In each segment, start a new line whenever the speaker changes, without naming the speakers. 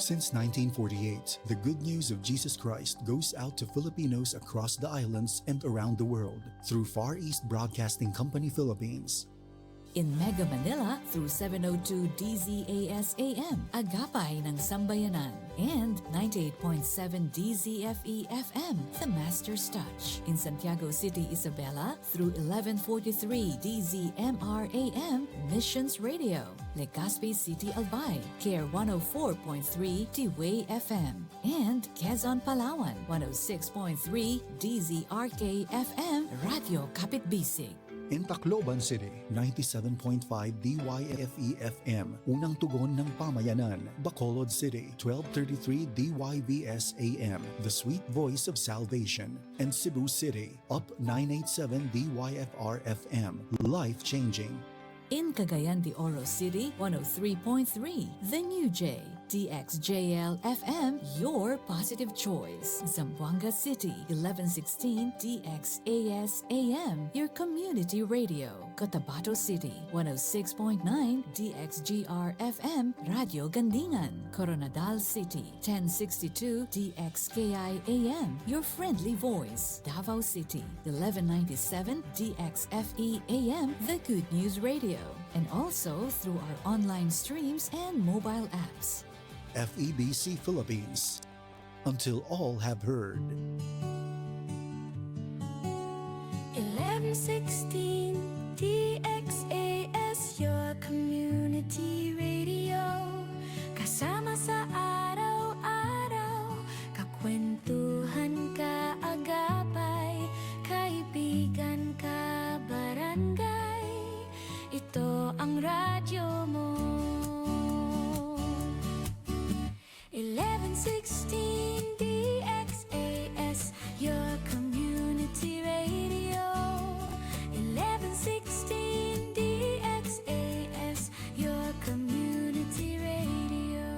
Since 1948, the good news of Jesus Christ goes out to Filipinos across the islands and around the world through Far East Broadcasting Company Philippines.
In Mega Manila through 702 DZAS AM, Agapay ng Sambayanan, and 98.7 DZFE FM, The Master's Touch. In Santiago City, Isabela through 1143 DZMR AM, Missions Radio. Legazpi City, Albay, Care 104.3 T-Way FM. And Quezon, Palawan, 106.3 DZRK FM, Radio Kapitbisig.
In Tacloban City, 97.5 DYFE FM, unang tugon ng pamayanan. Bacolod City, 1233 DYVS AM, the sweet voice of salvation. And Cebu City, up 987 DYFR FM, life-changing.
In Cagayan de Oro City, 103.3 The New J. DXJL FM, your positive choice. Zamboanga City, 1116 DXAS AM, your community radio. Cotabato City, 106.9 DXGR FM, Radio Gandingan. Coronadal City, 1062 DXKI AM, your friendly voice. Davao City, 1197 DXFE AM, the Good News Radio. And also through our online streams and mobile apps.
FEBC Philippines, until all have heard.
1116 DXAS, your community radio. Kasama sa araw-araw, kakwentuhan ka agapay, kaibigan ka barangay. Ito ang radyo mo. 1116 DXAS, your community radio. 1116 DXAS, your community radio.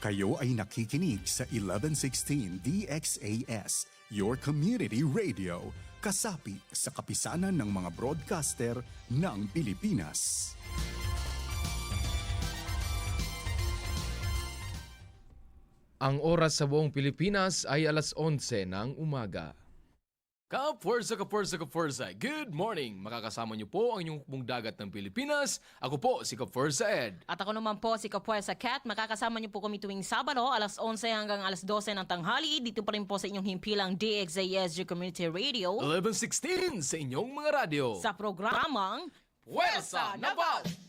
Kayo ay nakikinig sa 1116 DXAS, your community radio. Kasapi sa kapisanan ng mga broadcaster ng Pilipinas.
Ang oras sa buong Pilipinas ay alas 11 ng umaga.
Kapwersa, good morning! Makakasama niyo po ang inyong hukbong dagat ng Pilipinas. Ako po si Kapwersa Ed.
At ako naman po si Kapwersa Kat. Makakasama niyo po kami tuwing Sabado, alas 11 hanggang alas 12 ng tanghali. Dito pa rin po sa inyong himpilang DXASG Community Radio.
1116 sa inyong mga radyo.
Sa programang
Pwersa Naval!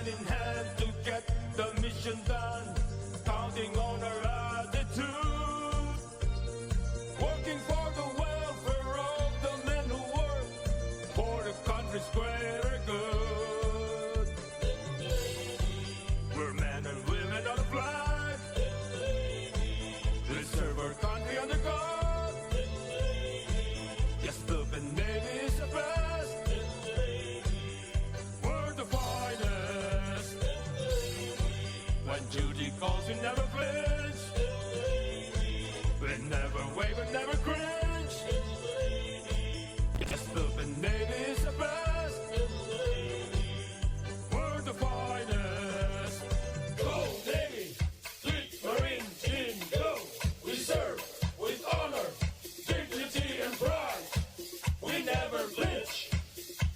hand in hand to get the mission done, counting on our attitude, working for the welfare of the men who work for the country's greater good. We're men and women on the flag, we serve our country under God. Yes, the Navy is the best, we're the finest. When duty calls, we never flinch, we never waver, never cringe. Yes, the Navy is the best, we're the finest. Go Navy, fleet, marine, team, go. We serve with honor, dignity and pride. We never flinch,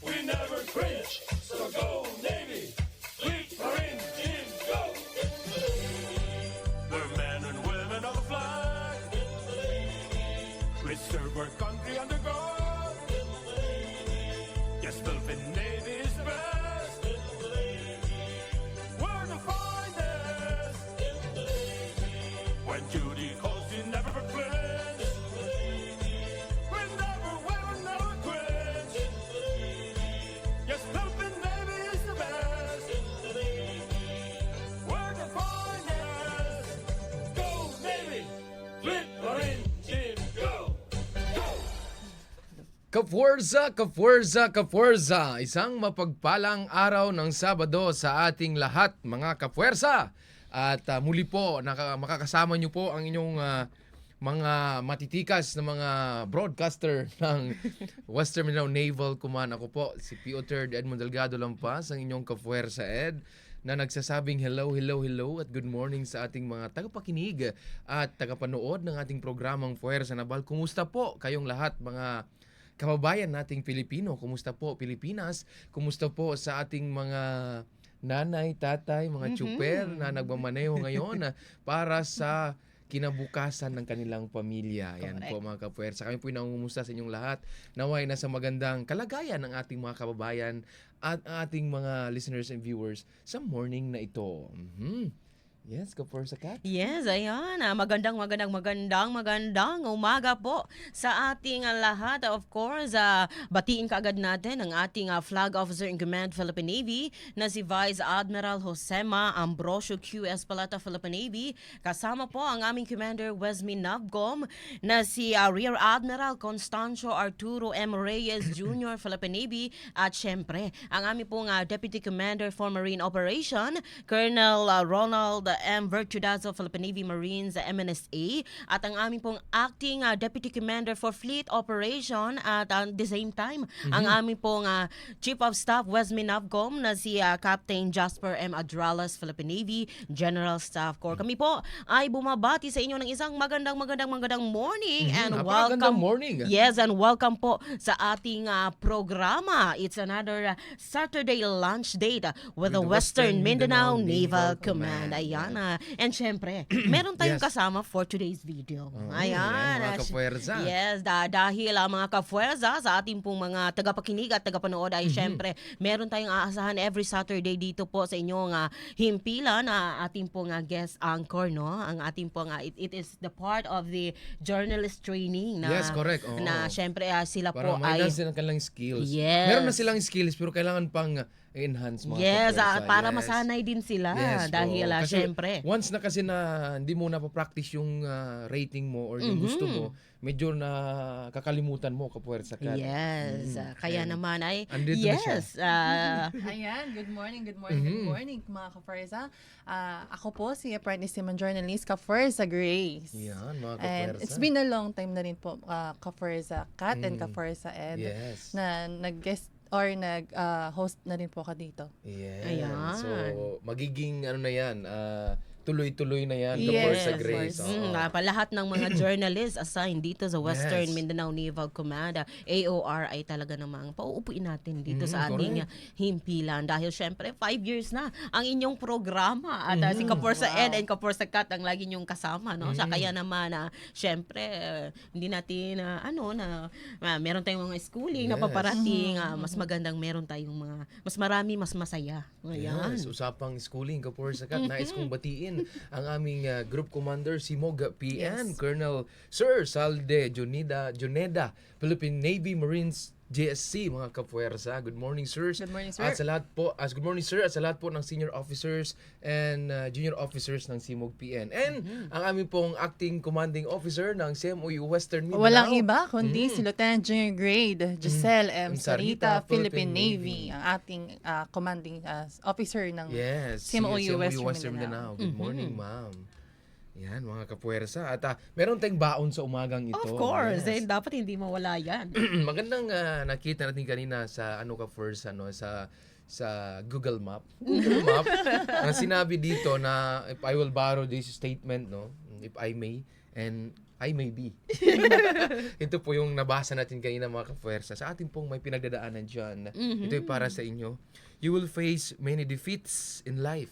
we never cringe. So go Navy, fleet, marine, team, go. We're men and women of the flag, we serve our country under God. Yes, Philippine Navy is the best, we're the finest. When duty calls, you never flinch, we never waver, never cringe. Yes, Philippine Navy is the best, we're the finest. Go Navy, fleet, marine, team, go.
Kapuwersa, kapuwersa, kapuwersa! Isang mapagpalang araw ng Sabado sa ating lahat, mga kapuwersa! At muli po, makakasama niyo po ang inyong mga matitikas na mga broadcaster ng Western Mindanao Naval Command. Ako po, si P.O.3rd Edmond Delgado Lampas, ang inyong kapuwersa Ed, na nagsasabing hello, hello, hello at good morning sa ating mga tagapakinig at tagapanood ng ating programang Puwersa Naval. Kumusta po kayong lahat, mga kababayan nating Pilipino? Kumusta po Pilipinas? Kumusta po sa ating mga nanay, tatay, mga tsuper na nagmamaneho ngayon para sa kinabukasan ng kanilang pamilya? Yan po mga kapuwersa. Kami po nangungumusta sa inyong lahat. Naway nasa magandang kalagayan ng ating mga kababayan at ating mga listeners and viewers sa morning na ito. Yes, Kapuwersa Kat.
Yes, ayan. Magandang umaga po sa ating lahat. Of course, batiin kaagad natin ang ating Flag Officer in Command Philippine Navy na si Vice Admiral Josema Ambrosio Q. Espalata Philippine Navy. Kasama po ang aming Commander Wesmi Navgom na si Rear Admiral Constancio Arturo M. Reyes Jr. Philippine Navy. At syempre, ang aming pong Deputy Commander for Marine Operation, Colonel Ronald M. Virtudazo, Philippine Navy Marines, MNSA, at ang aming pong Acting Deputy Commander for Fleet Operation at the same time, ang aming pong Chief of Staff, Wesmi Navcom, na si Captain Jasper M. Adralas, Philippine Navy General Staff Corps. Kami po ay bumabati sa inyo ng isang magandang morning and welcome.
Morning.
Yes, and welcome po sa ating programa. It's another Saturday lunch date with the Western Mindanao Naval Command. Ayan. And syempre, meron tayong kasama for today's video. Ayan.
Mga kapuwersa.
Yes, dahil mga kapuwersa sa ating pong mga tagapakinig at tagapanood ay syempre, meron tayong aasahan every Saturday dito po sa inyong himpilan na ating pong guest anchor, no? Ang ating pong, it is the part of the journalist training na,
Yes, correct. Oo.
Na syempre sila
para
po
may
ay
silang kanilang skills.
Yes.
Meron na silang skills pero kailangan pang enhance mga
yes,
kapuwersa.
para
Yes.
masanay din sila dahil
oo. Kasi
syempre.
once na kasi na hindi mo napapractice yung rating mo or yung gusto mo, medyo na kakalimutan mo, Kapuwersa Kat.
Yes, kaya
And
naman ay
andito na siya.
yes.
Ayan, good morning, good morning mga ka-Ferza. Ako po si apprentice naman journalist ka-Ferza Grace.
Yan, mga
And
Kapuwersa.
it's been a long time na rin po ka-Ferza Kat and ka-Ferza Ed
Yes.
na nag-guest or nag-host na rin po ka dito.
Yes.
Ayan.
So, magiging ano na yan, tuloy-tuloy na yan.
Yes,
Kaforza
of
Grace.
course.
Oo.
Lahat ng mga journalists assigned dito sa Western
Yes.
Mindanao Naval Command, AOR ay talaga namang pauupuin natin dito sa ating himpilan dahil syempre 5 years na ang inyong programa at si Kaforza Ed and Kaforza Kat ang lagi niyong kasama, no? Sa kaya naman syempre hindi natin meron tayong mga schooling na
Yes.
paparating, mas magandang meron tayong mga mas marami, mas masaya. Ayan.
Yes, usapang schooling, Kaforza Kat. Nais kong batiin ang aming Group Commander si Moga PN, Colonel Sir Salde Juneda, Philippine Navy Marines JSC, mga kapuwersa. Good morning, sirs.
Good morning, sir.
At sa lahat po, good morning, sir. At sa lahat po ng senior officers and junior officers ng CIMOG PN. And ang aming pong acting commanding officer ng CMOU Western Mindanao.
Walang iba kundi si Lieutenant Junior Grade Giselle M.
Sarita,
Sarita, Philippine
Navy.
Navy, ang ating commanding officer ng
Yes,
CMOU
CMOU
Western Mindanao.
Good morning, ma'am. Yan, mga kapuwersa. At meron tayong baon sa umagang ito.
Of course,
Yes.
dapat hindi mawala yan.
Magandang nakita natin kanina sa Kapuwersa, no, sa Google Map. Google Map. Ang sinabi dito na if I will borrow this statement, no, if I may, and I may be. Ito po yung nabasa natin kanina, mga kapuwersa. Sa ating pong may pinagdadaanan dyan. Ito ay para sa inyo. You will face many defeats in life,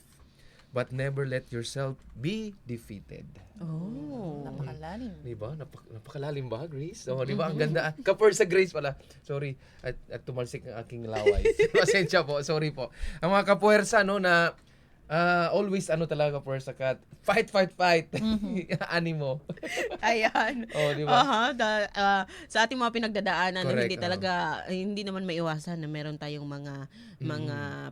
but never let yourself be defeated.
Napakalalim.
Di ba? Napakalalim ba, Grace? Oh, di ba? Ang ganda. Kapuwersa Grace pala. Sorry. At tumalsik ang aking laway. Pasensya po. Sorry po. Ang mga kapuwersa, no, na always talaga Kapuwersa Kat. Fight. Animo.
Ayan.
Oh, di ba?
Sa ating mga pinagdadaanan,
Correct,
hindi naman maiwasan na meron tayong mga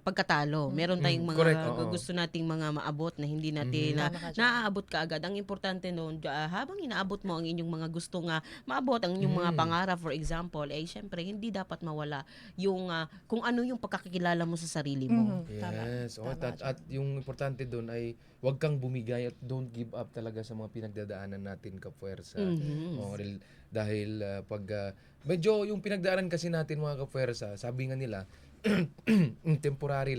pagkatalo. Meron tayong mga
Correct, oo.
gusto nating mga maabot na hindi natin naaabot kaagad. Ang importante noon, habang inaabot mo ang inyong mga gustong maabot, ang inyong mga pangarap, for example, syempre, hindi dapat mawala yung kung ano yung pagkakilala mo sa sarili mo.
Yes. At yung importante doon ay huwag kang bumigay at don't give up talaga sa mga pinagdadaanan natin, kapuwersa. Dahil pag medyo yung pinagdaanan kasi natin, mga kapuwersa, sabi nga nila, temporary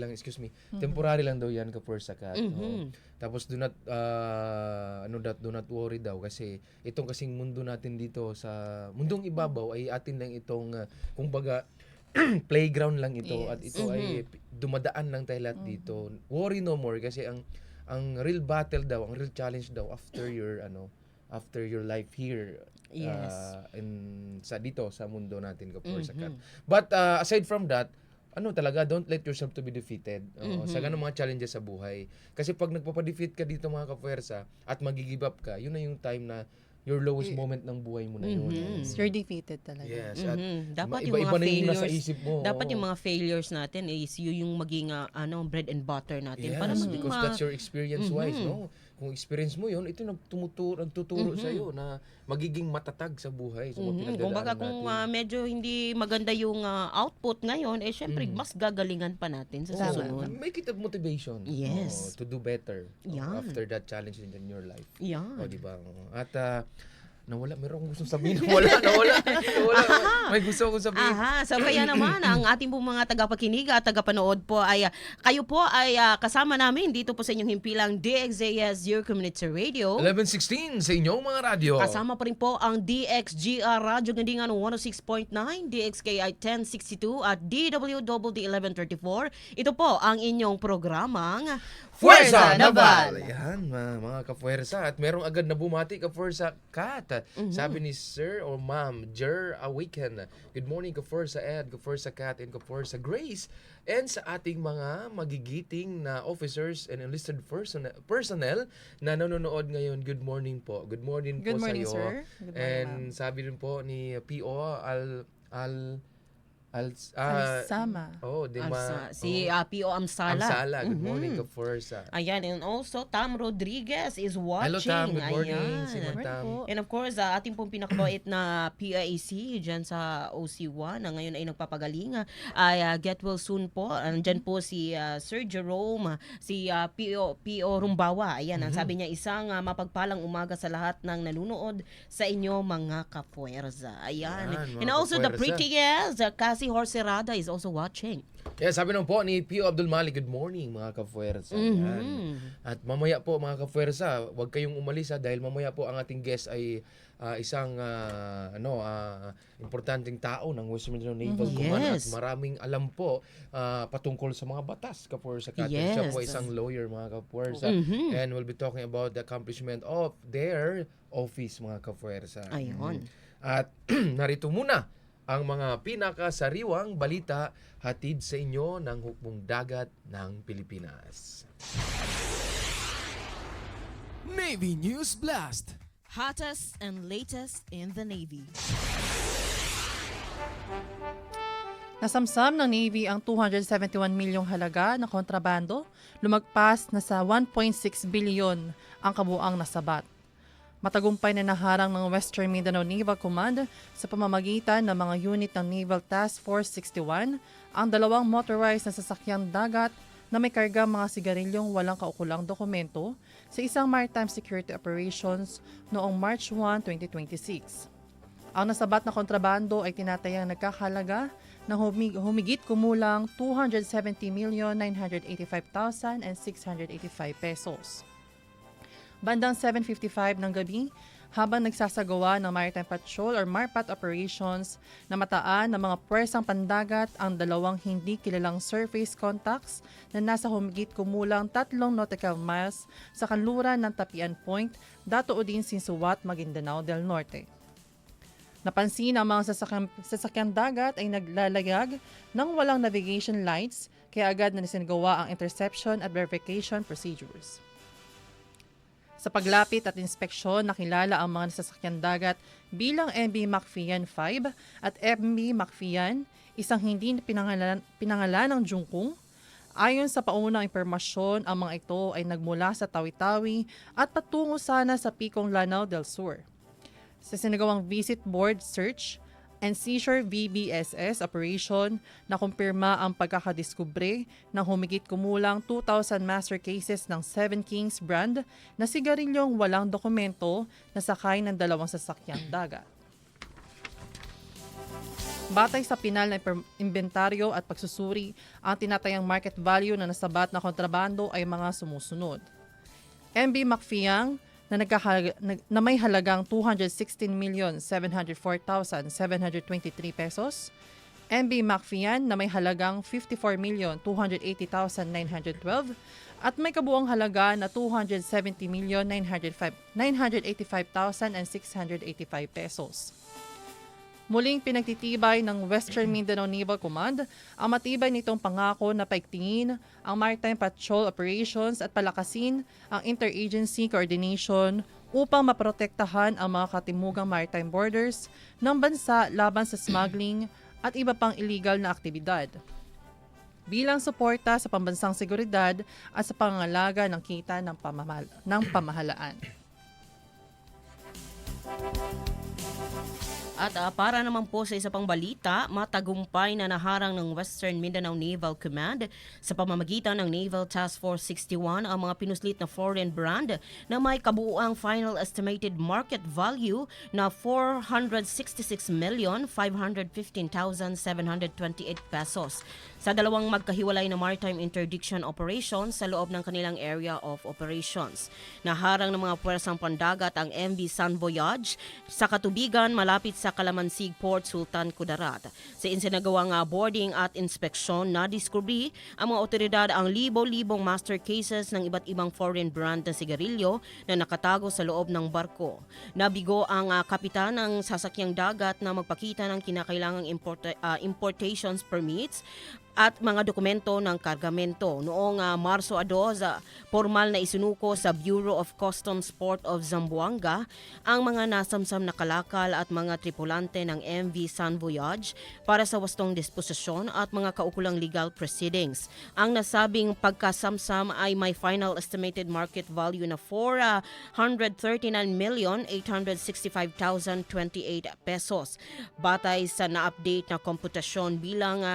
lang daw yan, kapuwersa Kat. Tapos do not worry daw kasi itong kasing mundo natin dito sa mundong ibabaw ay atin lang itong kumbaga playground lang ito at ito ay dumadaan lang tayo lahat dito. Worry no more kasi ang real battle daw, ang real challenge daw after your life here dito sa mundo natin, kapuwersa Kat. But aside from that, talaga, don't let yourself to be defeated sa ganung mga challenges sa buhay. Kasi pag nagpapadefeat ka dito, mga kapuwersa, at mag-give up ka, yun na yung time na your lowest moment ng buhay mo na yun.
You're defeated talaga.
Yes. At
Dapat
iba-iba
yung mga
na yung nasa
failures,
isip mo.
dapat yung mga failures natin is yung maging bread and butter natin.
Yes,
Para maging
because that's your experience-wise, no? Kung experience mo yun, ito nagtuturo sa'yo na magiging matatag sa buhay. Sa mga pinagdadaanan
Kumbaga kung
natin.
medyo hindi maganda yung output ngayon, syempre mas gagalingan pa natin sa susunod.
Make it a motivation.
Yes.
To do better
Yan.
after that challenge in your life.
Yan.
O, di ba? At nawala. Meron akong gustong sabihin. Nawala. May gusto akong sabihin.
So kaya naman ang ating pong mga tagapakinig at tagapanood po ay kayo po ay kasama namin dito po sa inyong himpilang DXJS Your Community Radio.
11:16 sa inyong mga radyo.
Kasama pa rin po ang DXGR Radyo Gandingan 106.9, DXKI 1062 at DWD 1134. Ito po ang inyong programang
Fuerza Naval! Yan, mga kapuwersa. At merong agad na bumati, kapuwersa Kat. Sabi ni Sir or Ma'am Jer Awaken. Good morning, kapuwersa Ed, kapuwersa Kat, and kapuwersa Grace. And sa ating mga magigiting na officers and enlisted personnel na nanonood ngayon, good morning po. Good morning
Good
po
morning,
sa iyo.
sir. Good morning,
And
ma'am.
sabi rin po ni P.O.
Alisama.
si P.O. Amsala.
Amsala. Good morning, kapuwersa.
Ayan, and also Tam Rodriguez is watching.
Hello, Tam. Good morning.
Ayan.
Si Ma'am Tam.
And of course, ating pong pinakabait na PIAC dyan sa OC1 na ngayon ay nagpapagaling ay get well soon po. Andyan po si Sir Jerome, si P.O. Rumbawa. Ayan, ang sabi niya, isang mapagpalang umaga sa lahat ng nanunood sa inyo, mga kapuwersa. Ayan.
Yan, mga
And also the
kapuwersa.
prettiest, Cassie si Jorge Rada is also watching.
Yeah, sabi naman po ni Pio Abdul Malik, good morning mga kafuerza. Yan. At mamaya po mga kafuerza, huwag kayong umalis dahil mamaya po ang ating guest ay isang importanteng tao ng West Mindanao Naval Command at
Yes.
maraming alam po patungkol sa mga batas, kafuerza.
Yes.
Siya po isang lawyer mga kafuerza. And we'll be talking about the accomplishment of their office mga kafuerza.
Ayun.
At narito muna ang mga pinakasariwang balita hatid sa inyo ng hukbong dagat ng Pilipinas.
Navy News Blast.
Hottest and latest in the Navy.
Nasamsam ng Navy ang 271 milyong halaga na kontrabando, lumagpas na sa 1.6 bilyon ang kabuang nasabat. Matagumpay na naharang ng Western Mindanao Naval Command sa pamamagitan ng mga unit ng Naval Task Force 61 ang dalawang motorized na sasakyang dagat na may karga mga sigarilyong walang kaukulang dokumento sa isang maritime security operations noong March 1, 2026. Ang nasabat na kontrabando ay tinatayang nagkakahalaga ng humigit kumulang 270,985,685 pesos. Bandang 7:55 ng gabi, habang nagsasagawa ng Maritime Patrol or MARPAT operations, namataan ng mga puwersang pandagat ang dalawang hindi kilalang surface contacts na nasa humigit kumulang 3 nautical miles sa kanluran ng Tapian Point, Dato Udin, Sinsuat, Maguindanao del Norte. Napansin ang mga sasakyang dagat ay naglalayag ng walang navigation lights, kaya agad na isinagawa ang interception at verification procedures. Sa paglapit at inspeksyon, nakilala ang mga nasasakyang dagat bilang MV Macfian 5 at MV Macfian, isang hindi pinangalan ng Jungkung. Ayon sa paunang impormasyon, ang mga ito ay nagmula sa Tawi-Tawi at patungo sana sa Picong Lanao del Sur. Sa sinagawang visit board search and seizure VBSS operation, nakumpirma ang pagkakadiskubre ng humigit kumulang 2,000 master cases ng Seven Kings brand na sigarilyong walang dokumento na sakay ng dalawang sasakyang dagat. Batay sa pinal na inventaryo at pagsusuri, ang tinatayang market value na nasabat na kontrabando ay mga sumusunod. MB Macfiang na may halagang 216,704,723 pesos, MB Macfian na may halagang 54,280,912 at may kabuang halaga na 270,985,685 pesos. Muling pinagtitibay ng Western Mindanao Naval Command ang matibay nitong pangako na paigtingin ang maritime patrol operations at palakasin ang interagency coordination upang maprotektahan ang mga katimugang maritime borders ng bansa laban sa smuggling at iba pang illegal na aktibidad. Bilang suporta sa pambansang seguridad at sa pangangalaga ng kita ng pamahalaan.
At para naman po sa isa pang balita, matagumpay na naharang ng Western Mindanao Naval Command sa pamamagitan ng Naval Task Force 61 ang mga pinuslit na foreign brand na may kabuuang final estimated market value na 466,515,728 pesos sa dalawang magkahiwalay na maritime interdiction operations sa loob ng kanilang area of operations. Naharang ng mga puwersang pandagat ang MV San Voyage sa katubigan malapit sa Kalamansig Port Sultan Kudarat. Sa insinagawang boarding at inspeksyon, nadiskubre ang mga otoridad ang libo-libong master cases ng iba't ibang foreign brand na sigarilyo na nakatago sa loob ng barko. Nabigo ang kapitan ng sasakyang dagat na magpakita ng kinakailangang importations permits at mga dokumento ng kargamento. Noong Marso 2, formal na isinuko sa Bureau of Customs Port of Zamboanga ang mga nasamsam na kalakal at mga tripulante ng MV San Voyage para sa wastong disposisyon at mga kaukulang legal proceedings. Ang nasabing pagkasamsam ay may final estimated market value na 439,865,028 pesos. Batay sa na-update na komputasyon bilang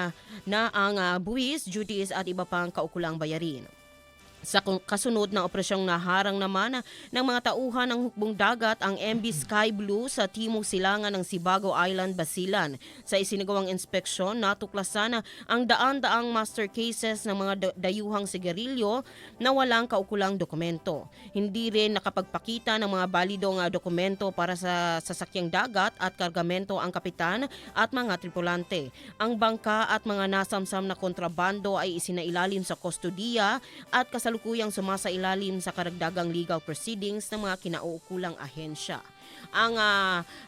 na ang buwis, duties at iba pang kaukulang bayarin. Sa kasunod na operasyong naharang naman ng mga tauhan ng hukbong dagat ang MV Sky Blue sa timog silangan ng Sibago Island, Basilan. Sa isinagawang inspeksyon, natuklasan ang daan-daang master cases ng mga dayuhang sigarilyo na walang kaukulang dokumento. Hindi rin nakapagpakita ng mga balidong dokumento para sa sasakyang dagat at kargamento ang kapitan at mga tripulante. Ang bangka at mga nasamsam na kontrabando ay isinailalim sa kustodiya at kasalukuyang sumasailalim sa karagdagang legal proceedings ng mga kinauukulang ahensya. Ang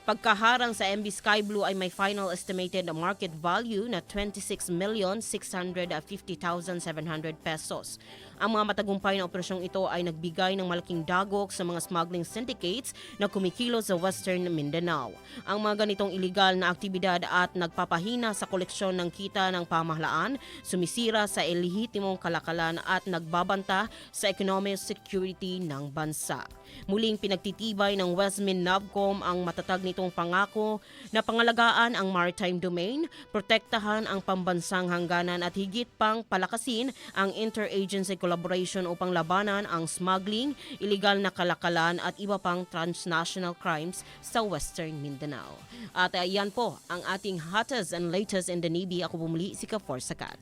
pagkaharang sa MV Sky Blue ay may final estimated market value na 26,650,700 pesos. Ang mga matagumpay na operasyong ito ay nagbigay ng malaking dagok sa mga smuggling syndicates na kumikilos sa Western Mindanao. Ang mga ganitong iligal na aktibidad at nagpapahina sa koleksyon ng kita ng pamahalaan, sumisira sa lehitimong kalakalan at nagbabanta sa economic security ng bansa. Muling pinagtitibay ng Westmin Navcom ang matatag nitong pangako na pangalagaan ang maritime domain, protektahan ang pambansang hangganan at higit pang palakasin ang interagency collaboration upang labanan ang smuggling, iligal na kalakalan at iba pang transnational crimes sa Western Mindanao. At yan po ang ating hottest and latest in the Navy. Ako bumuli si Kafor Sakat.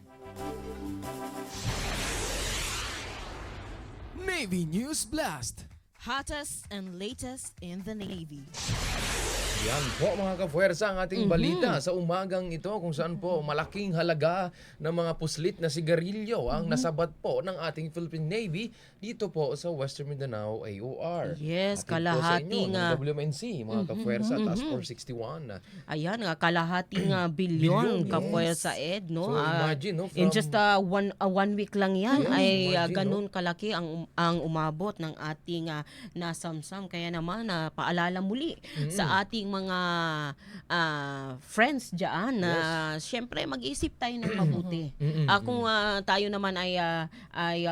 Navy News Blast.
Hottest and latest in the Navy.
Yan po mga kapuwersa ang ating balita sa umagang ito kung saan po malaking halaga ng mga puslit na sigarilyo ang nasabat po ng ating Philippine Navy dito po sa Western Mindanao AOR.
Yes,
Hatid po sa
kalahating
inyo ng WMNC mga kapuwersa Task Force 61.
Ayan nga, kalahating bilyon
Bilyon,
kapuwersa Ed, no?
So imagine, no,
in
from-
just one week lang yan
Yes,
ay
imagine,
ganun kalaki ang umabot ng ating nasamsam. Kaya naman paalala muli sa ating mga friends diyan na syempre mag-isip tayo ng mabuti. Kung tayo naman ay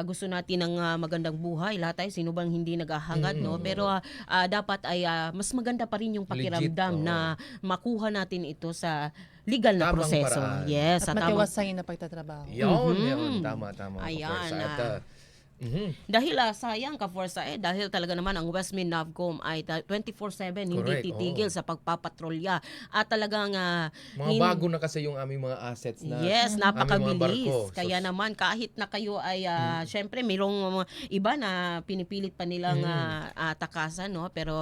gusto natin ng magandang buhay, lahat tayo sino bang hindi naghahangad, no? Pero dapat ay mas maganda pa rin yung pakiramdam
Legit,
na makuha natin ito sa legal na
Tamang
proseso.
paraan.
Yes,
At
sa tamang
matiwasay na pagtatrabaho.
Yun, tama
Ayan,
kapuwersa. At
dahil sayang ka-forsa dahil talaga naman ang Westmin Navcom ay 24/7 hindi
Correct,
titigil sa pagpapatrolya at talagang
mga bago na kasi yung aming mga assets na
yes,
aming mga
napakabilis.
barko.
Kaya naman kahit na kayo ay syempre mayroong iba na pinipilit pa nilang takasan, no? Pero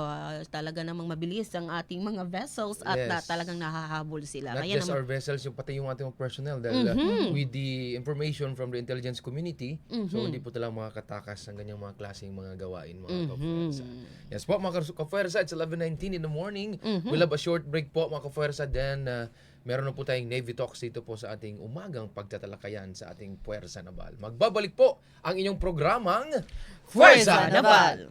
talaga namang mabilis ang ating mga vessels at
Yes.
talagang nahahabol sila.
Not
Kaya
just
naman
our vessels, yung pati yung ating mga personnel dahil with the information from the intelligence community, so hindi po talaga makakatakas ng ganyang mga klaseng mga gawain mga kafuerza. Yes po mga kafuerza, it's 11:19 in the morning. We'll have a short break po mga kafuerza, then meron na po tayong Navy Talks dito po sa ating umagang pagtatalakayan sa ating Puwersa Naval. Magbabalik po ang inyong programang
Puwersa Naval.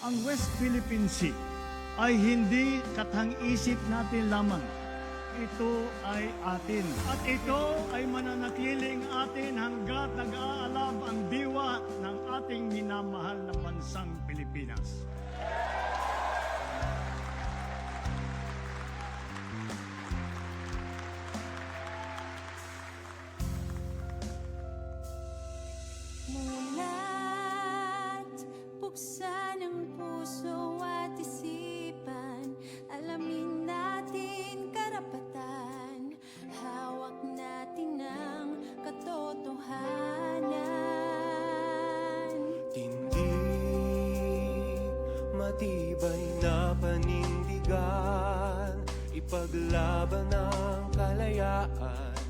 Ang West Philippine Sea ay hindi katang-isip natin lamang. Ito ay atin. At ito ay mananatiling atin hanggat nag-aalab ang diwa ng ating minamahal na bansang Pilipinas.
Mulat, buksan ang puso at isipan. Alamin natin karapatan. Hawak natin ang katotohanan.
Tindig, matibay na panindigan, ipaglaban ang kalayaan,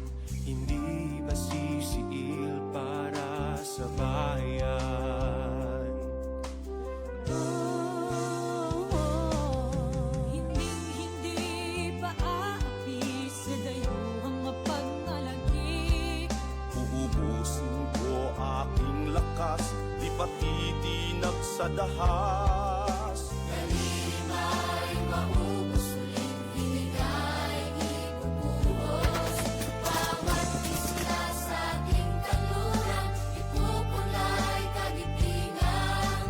hindi masisiil para sa bayan.
Hindi pa aapi sa dayuhang mapagmalaki.
Uubusin ko aking lakas, di patitinag sa dahas.
Kalimay maubos ulit, binigay ibubuhos. Bawat isla sa ating kanluran, ipupulay kagitingan.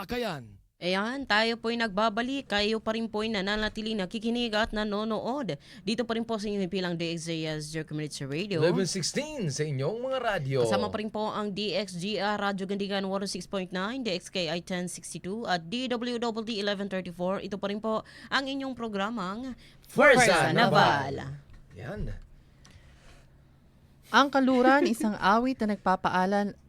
talakayan.
Ayan, tayo po'y nagbabalik. Kayo pa rin po'y nananatiling nakikinig at nanonood. Dito pa rin po sa inyong pilang DXJS Community Radio.
11:16 sa inyong mga radyo.
Kasama pa rin po ang DXGR Radyo Gandigan 106.9, DXKI 1062 at DWDD 1134. Ito pa rin po ang inyong programang
Fuerza
Naval.
Yan.
Ang kaluran, isang awit na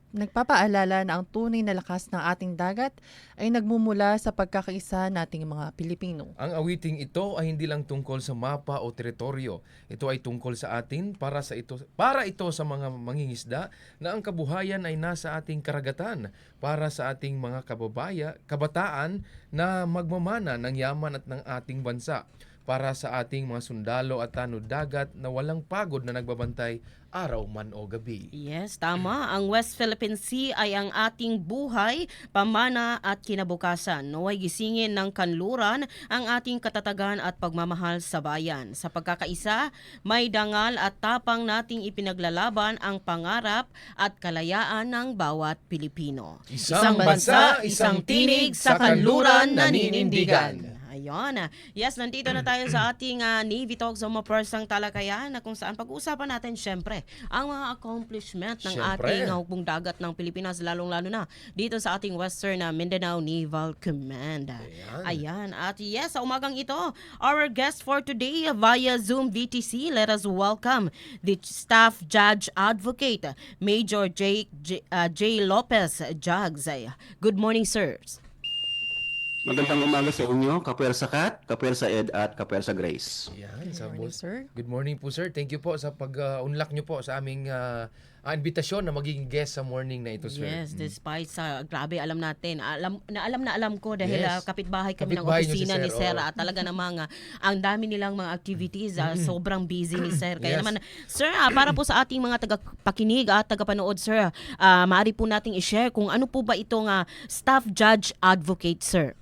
nagpapaalala na ang tunay na lakas ng ating dagat ay nagmumula sa pagkakaisa nating mga Pilipino.
Ang awiting ito ay hindi lang tungkol sa mapa o teritoryo. Ito ay tungkol sa atin para ito sa mga mangingisda na ang kabuhayan ay nasa ating karagatan, para sa ating mga kabataan na magmamana ng yaman at ng ating bansa, para sa ating mga sundalo at tanod dagat na walang pagod na nagbabantay araw man o gabi.
Yes, tama. Ang West Philippine Sea ay ang ating buhay, pamana at kinabukasan. Naway gisingin ng kanluran ang ating katatagan at pagmamahal sa bayan. Sa pagkakaisa, may dangal at tapang nating ipinaglalaban ang pangarap at kalayaan ng bawat Pilipino.
Isang bansa, isang tinig, sa kanluran naninindigan.
Ayun. Yes, nandito na tayo sa ating Navy Talks o mapersang talakayan na kung saan pag-uusapan natin syempre ang mga accomplishment ng ating hukbong dagat ng Pilipinas, lalong-lalo na dito sa ating Western Mindanao Naval Command. Ayan. At yes, sa umagang ito, our guest for today via Zoom VTC, let us welcome the Staff Judge Advocate, Major J. Lopez Jags. Good morning, sirs.
Magandang umaga sa inyo, Kapuwersa Kat, Kapuwersa Ed at Kapuwersa Grace.
Yan,
Good morning, sir.
Good morning po, sir. Thank you po sa pag-unlock nyo po sa aming invitasyon na magiging guest sa morning na ito, sir.
Yes, despite sa grabe, alam natin. Alam ko dahil
Yes.
kapitbahay kami ng
Kapitbahay nyo si
opisina
Sir,
ni Sir.
oo.
At talaga namang ang dami nilang mga activities. Sobrang busy ni Sir. Kaya
Yes.
naman, Sir, para po sa ating mga tagapakinig at tagapanood, Sir, maaari po nating i-share kung ano po ba itong Staff Judge Advocate, Sir.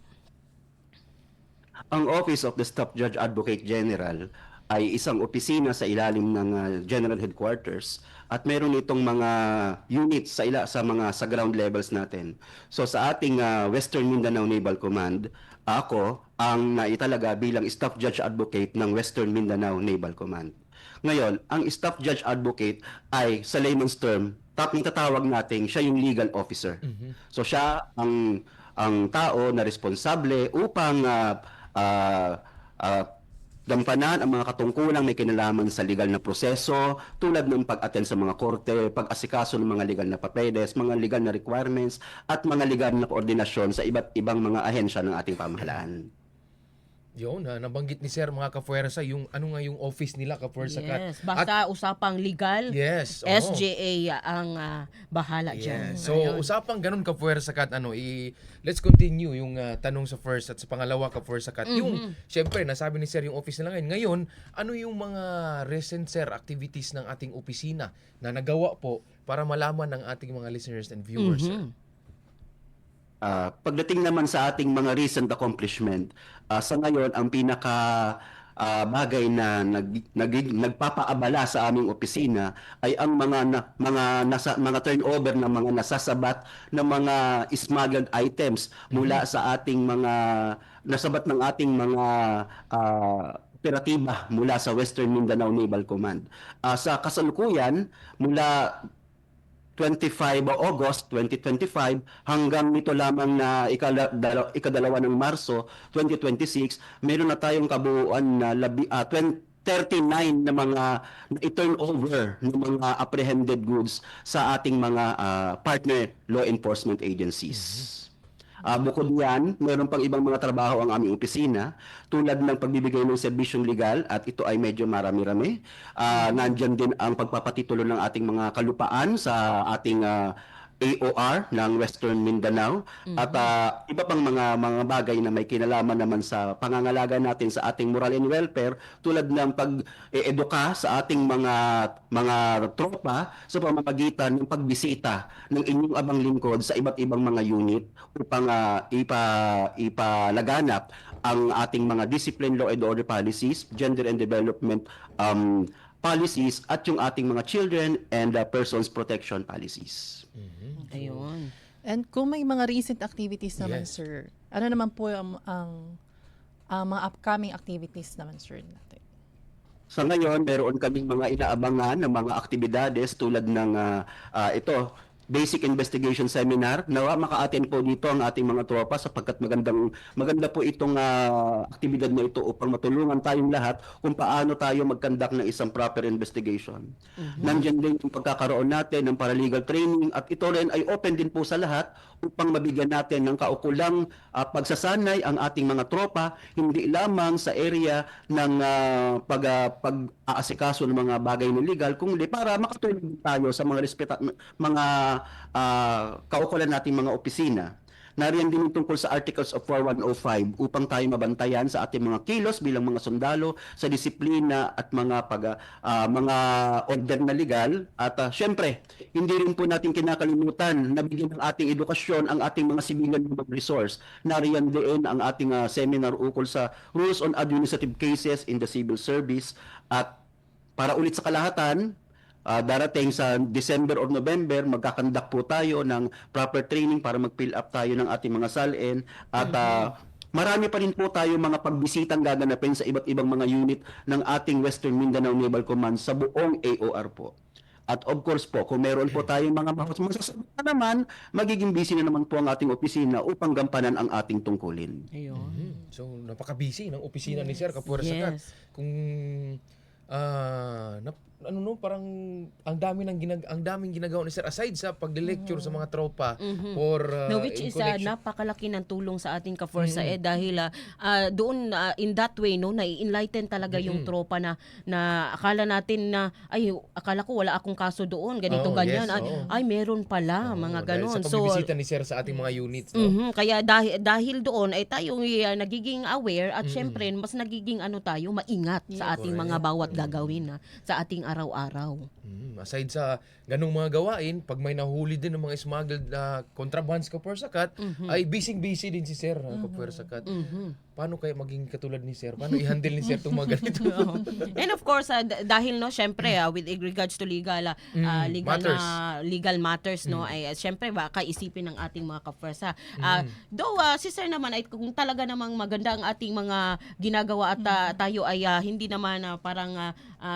Ang Office of the Staff Judge Advocate General ay isang opisina sa ilalim ng General Headquarters at meron itong mga units sa ground levels natin. So sa ating Western Mindanao Naval Command, ako ang naitalaga bilang Staff Judge Advocate ng Western Mindanao Naval Command. Ngayon, ang Staff Judge Advocate ay sa layman's term, tatawag natin siya yung legal officer. So siya ang tao na responsable upang gampanan ang mga katungkulang may kinalaman sa legal na proseso tulad ng pag-attend sa mga korte, pag-asikaso ng mga legal na papeles, mga legal na requirements at mga legal na koordinasyon sa iba't ibang mga ahensya ng ating pamahalaan.
Yun, nabanggit ni Sir mga kapuwersa yung yung office nila, kapuwersa Kat.
Yes, basta usapang legal,
Yes, oo.
SJA ang bahala dyan.
Yes. So,
Ayun.
usapang ganun kapuwersa Kat, let's continue yung tanong sa first at sa pangalawa kapuwersa Kat. Yung, syempre, nasabi ni Sir yung office nila ngayon. Ngayon, ano yung mga recent, Sir, activities ng ating opisina na nagawa po para malaman ng ating mga listeners and viewers, Sir?
Pagdating naman sa ating mga recent accomplishment, sa ngayon ang pinaka bagay na nagpapaabala sa aming opisina ay ang mga turnover ng mga nasasabat na mga smuggled items mula sa ating mga nasabat ng ating mga operatiba mula sa Western Mindanao Naval Command. Sa kasalukuyan, mula 25 August 2025 hanggang nito lamang na ikadalawa ng Marso 2026, meron na tayong kabuuan na 39 na mga i-turnover ng mga apprehended goods sa ating mga partner law enforcement agencies. Bukod yan, meron pang ibang mga trabaho ang aming opisina tulad ng pagbibigay ng serbisyong legal at ito ay medyo marami-rami. Nandyan din ang pagpapatitulo ng ating mga kalupaan sa ating AOR ng Western Mindanao at iba pang mga bagay na may kinalaman naman sa pangangalaga natin sa ating moral and welfare tulad ng pag-eduka sa ating mga tropa sa pamamagitan ng pagbisita ng inyong abang lingkod sa iba't ibang mga unit upang ipalaganap ang ating mga discipline, law and order policies, gender and development policies at yung ating mga children and persons protection policies.
Ayun.
And kung may mga recent activities naman,
Yes.
sir, ano naman po ang mga upcoming activities naman, sir, natin?
Sa ngayon, meron kaming mga inaabangan ng mga aktibidades tulad ng ito, Basic Investigation Seminar. Nawa maka-attend po dito ang ating mga tropa sapagkat maganda po itong aktibidad na ito upang matulungan tayong lahat kung paano tayo mag-conduct ng isang proper investigation. Nandiyan din yung pagkakaroon natin ng paralegal training at ito rin ay open din po sa lahat upang mabigyan natin ng kaukulang pagsasanay ang ating mga tropa, hindi lamang sa area ng pag-aasikaso ng mga bagay na legal, kundi para makatulong tayo sa mga mga kaukulan nating mga opisina. Nariyan din tungkol sa Articles of War 105 upang tayo mabantayan sa ating mga kilos bilang mga sundalo sa disiplina at mga mga order na legal. At syempre, hindi rin po natin kinakalimutan na bigyan ng ating edukasyon ang ating mga civilian human resource. Nariyan din ang ating seminar ukol sa Rules on Administrative Cases in the Civil Service. At para ulit sa kalahatan, darating sa December or November, magkakandak po tayo ng proper training para mag-fill up tayo ng ating mga salin. At marami pa rin po tayo mga pagbisitang gaganapin sa iba't ibang mga unit ng ating Western Mindanao Naval Command sa buong AOR po. At of course po, kung meron po tayong mga masasagot na naman, magiging busy na naman po ang ating opisina upang gampanan ang ating tungkulin.
Ayun.
So, napaka-busy ng opisina ni Sir Kapuersa.
Yes.
Kung parang ang daming ginagawa ni Sir aside sa pag-lecture sa mga tropa for
No, which
in
is
connection.
napakalaki ng tulong sa ating ka-forsa dahil doon in that way nai-enlighten talaga yung tropa na akala natin na akala ko wala akong kaso doon ganito ganyan
yes, oo.
ay meron pala mga
Dahil
ganon.
sa
So
pagbibisita ni Sir sa ating mga units, no?
kaya dahil doon ay tayo nagiging aware at syempre mas nagiging tayo maingat sa ating mga bawat gagawin sa ating araw-araw.
Aside sa ganong mga gawain, pag may nahuli din ng mga smuggled contrabands Kapuersakat, ay busy din si Sir Kapuersakat. Paano kaya maging katulad ni Sir? Paano i-handle ni Sir itong mga ganito?
And of course, dahil syempre with regards to
matters.
Legal matters ay syempre baka isipin ng ating mga kapuersa. Though si Sir naman ay kung talaga namang maganda ang ating mga ginagawa at tayo ay hindi naman parang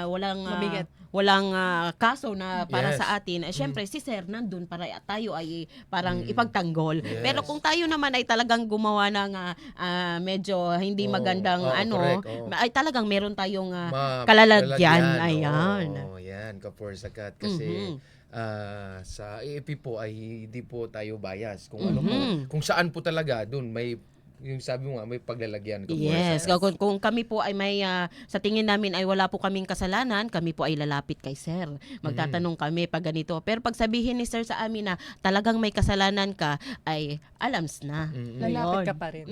walang
Mabigat.
walang kaso na para
Yes.
sa atin. Syempre si Sir nandun para tayo ay parang ipagtanggol. Pero kung tayo naman ay talagang gumawa ng medyo hindi magandang
correct,
ay talagang meron tayong kalalagyan. Ayan.
Yan, Kapuersakat. Kasi sa AAP po ay hindi po tayo bias. Kung ano po, kung saan po talaga, doon may yung sabi mo nga, may paglalagyan.
Yes, kung kami po ay may sa tingin namin ay wala po kaming kasalanan, kami po ay lalapit kay Sir. Magtatanong kami pag ganito. Pero pag sabihin ni Sir sa amin na talagang may kasalanan ka, ay alams na.
Lalapit ka pa rin.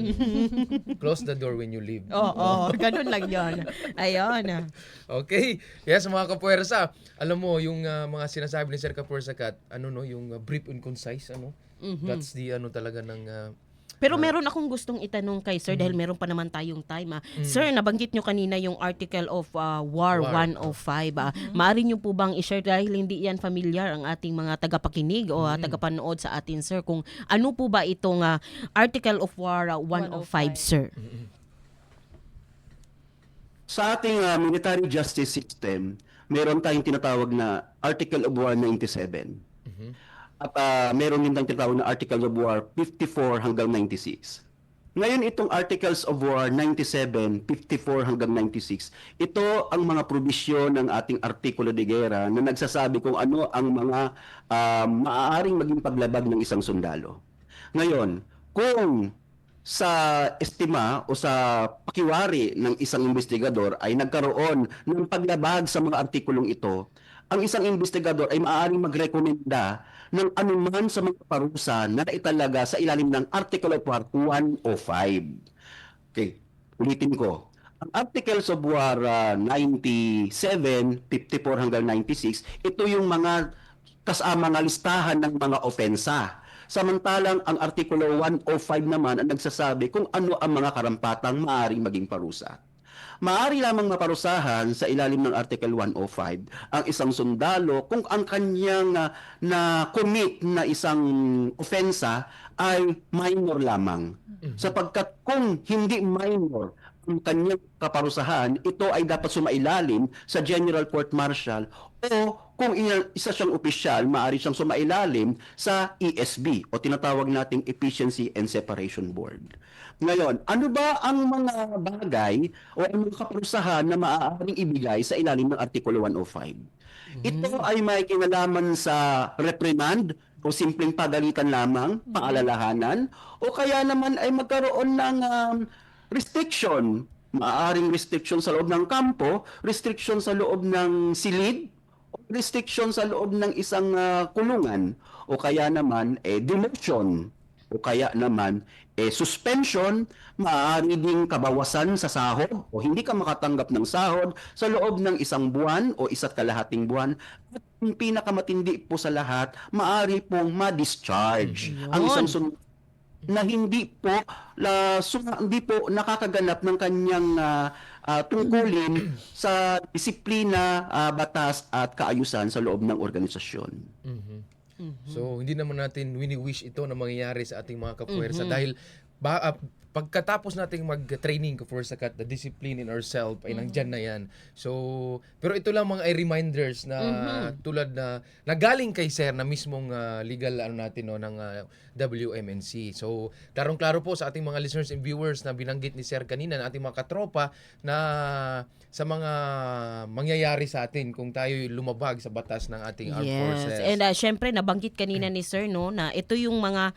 Close the door when you leave.
Oo, ganun lang yon. Ayun.
Okay. Yes, mga Kapuersa. Alam mo, yung mga sinasabi ni Sir Kapuersakat, yung brief and concise, that's the talaga ng
Pero meron akong gustong itanong kay Sir dahil meron pa naman tayong time. Sir, nabanggit nyo kanina yung Article of War 105. Maaari nyo po bang i-share dahil hindi yan familiar ang ating mga tagapakinig o tagapanood sa atin, Sir, kung ano po ba itong Article of War 105, Sir?
Sa ating military justice system, meron tayong tinatawag na Article of War 97. At meron din tayong tinatawag na Article of War 54 hanggang 96. Ngayon itong Articles of War 97, 54 hanggang 96, ito ang mga probisyon ng ating Artikulo de Guerra na nagsasabi kung ano ang mga maaaring maging paglabag ng isang sundalo. Ngayon, kung sa estima o sa pakiwari ng isang investigador ay nagkaroon ng paglabag sa mga artikulong ito, ang isang investigador ay maaaring magrekomenda ng anuman sa mga parusa na naitalaga sa ilalim ng Article of War 105. Okay, ulitin ko. Ang Articles of War 97, 54 hanggang 96, ito yung mga kasama ng listahan ng mga ofensa. Samantalang ang Artikulo 105 naman ang nagsasabi kung ano ang mga karampatang maaaring maging parusa. Maaari lamang maparusahan sa ilalim ng Article 105 ang isang sundalo kung ang kanyang na-commit na isang ofensa ay minor lamang. Sapagkat kung hindi minor ang kanyang kaparusahan, ito ay dapat sumailalim sa General Court Martial o kung isa siyang opisyal, maaari siyang sumailalim sa ESB o tinatawag nating Efficiency and Separation Board. Ngayon, ano ba ang mga bagay o ang mga kaparusahan na maaaring ibigay sa ilalim ng Artikulo 105? Ito ay may kinalaman sa reprimand o simpleng pagalitan lamang, paalalahanan, o kaya naman ay magkaroon ng restriction. Maaaring restriction sa loob ng kampo, restriction sa loob ng silid, restriction sa loob ng isang kulungan, o kaya naman demotion, o kaya naman suspension, maaari ding kabawasan sa sahod o hindi ka makatanggap ng sahod sa loob ng isang buwan o isa't kalahating buwan. At yung pinakamatindi po sa lahat, maaari pong ma-discharge ang isang na hindi po nakakaganap ng kanyang tungkulin sa disiplina, batas at kaayusan sa loob ng organisasyon.
So, hindi naman natin wini-wish ito na mangyayari sa ating mga kapuwersa dahil pagkatapos nating mag-training kapuwersa kat the discipline in ourselves ay nandyan na yan. So, pero ito lang mga reminders na tulad na nagaling kay Sir na mismong legal natin ng WMNC. So, klarong-klaro po sa ating mga listeners and viewers na binanggit ni Sir kanina na ating mga katropa na sa mga mangyayari sa atin kung tayo lumabag sa batas ng ating armed forces.
And syempre nabanggit kanina ni Sir no na ito yung mga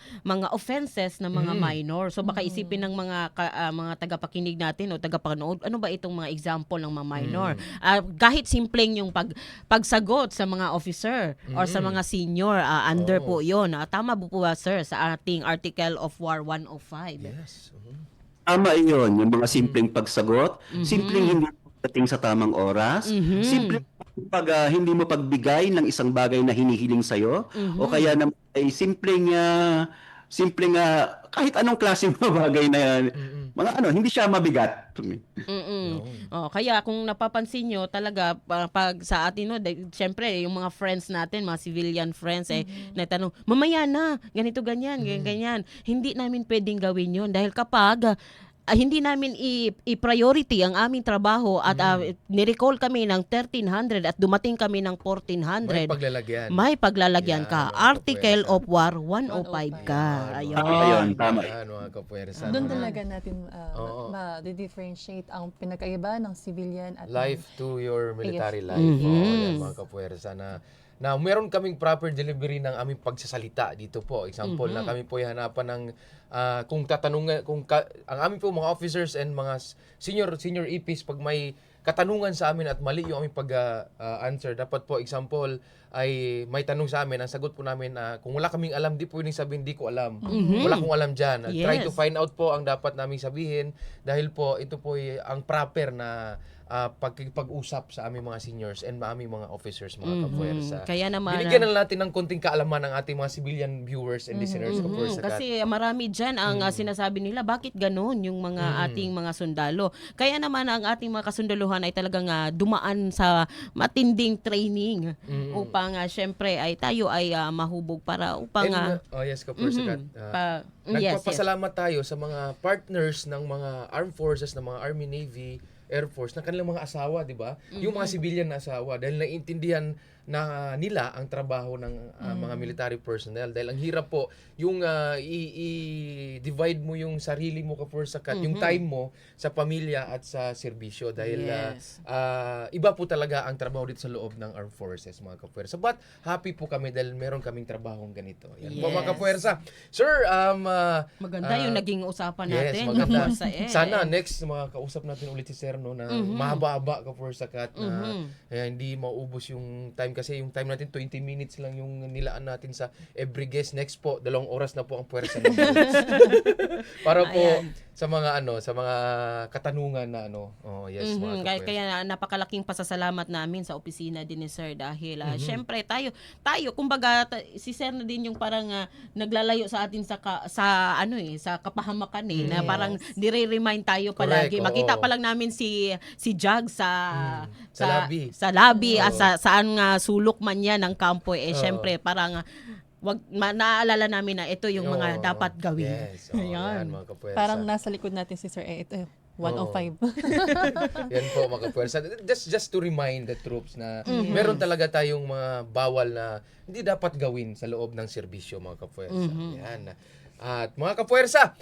offenses na mga minor. So baka isipin ng mga tagapakinig natin o tagapanood, ano ba itong mga example ng mga minor? Kahit simpleng yung pagsagot sa mga officer or sa mga senior, under po 'yon. Tama po ba Sir sa ating Article of War 105?
Yes.
Tama iyon, yung mga simpleng pagsagot, simpleng hindi dating sa tamang oras, simpleng hindi mo pagbigay ng isang bagay na hinihiling sa'yo, o kaya naman ay simpleng kahit anong klaseng bagay na mga hindi siya mabigat.
Kaya kung napapansin nyo talaga pag sa atin syempre yung mga friends natin, mga civilian friends natanong, mamaya na, ganito ganyan. Hindi namin pwedeng gawin 'yon dahil kapag hindi namin i-priority ang aming trabaho at nirecall kami ng 1300 at dumating kami ng 1400. May paglalagyan ka. Article of War 105 ka.
Ayun. Tama.
Doon talaga natin ma-differentiate ang pinakaiba ng civilian at
life to your military life. Yan, mga kapuwersa na meron kaming proper delivery ng aming pagsasalita dito po. Example na kami po hanapan ng kung tatanungan ang aming po mga officers and mga senior EPs pag may katanungan sa amin at mali yung aming pag-answer, dapat po example ay may tanong sa amin, ang sagot po namin kung wala kaming alam, di po pwedeng sabihin di ko alam. Wala akong alam dyan. Try to find out po ang dapat namin sabihin dahil po ito po ang proper na pag-usap sa aming mga seniors and aming mga officers, mga kapuwersa.
Kaya naman
binigyan na natin ng konting kaalaman ng ating mga civilian viewers and listeners, kapuwersa.
Kasi marami dyan ang sinasabi nila, bakit ganun yung mga ating mga sundalo. Kaya naman ang ating mga kasundaluhan ay talagang dumaan sa matinding training upang syempre ay tayo ay mahubog para upang
yes, kapuwersa. Nagpapasalamat tayo sa mga partners ng mga armed forces, ng mga Army, Navy, Air Force, na kanilang mga asawa, di ba? Yung mga civilian na asawa, dahil naiintindihan na nila ang trabaho ng mga military personnel. Dahil ang hirap po, yung i-divide mo yung sarili mo kapuwersa, yung time mo sa pamilya at sa serbisyo. Dahil iba po talaga ang trabaho dito sa loob ng armed forces, mga kapuwersa. But happy po kami dahil meron kaming trabahong ganito. Yan po, mga kapuwersa. Sir,
maganda yung naging usapan natin.
Yes, maganda. Sana next makausap natin ulit si Sir na mahaba-haba kapuwersa na hindi maubos yung time time kasi yung time natin 20 minutes lang yung nilaan natin sa every guest. Next po, 2 oras na po ang puwersa natin. Para po sa mga sa mga katanungan na yes, mga kapuwersa.
Kaya napakalaking pasasalamat namin sa opisina din ni Sir dahil syempre tayo kumbaga si Sir na din yung parang naglalayo sa atin sa kapahamakan na parang dire-remind tayo palagi.
Correct,
Makita
oo.
pa lang namin si Jag sa
Oo.
lobby saan nga sulok man yan ng kampo syempre parang naaalala namin na ito yung mga
Oo.
dapat gawin.
Yes, yan mga kapuwersa.
Parang nasa likod natin si Sir ito 105.
Yan po mga kapuwersa. Just to remind the troops na meron talaga tayong mga bawal na hindi dapat gawin sa loob ng serbisyo mga kapuwersa. Yan. At mga kapuwersa,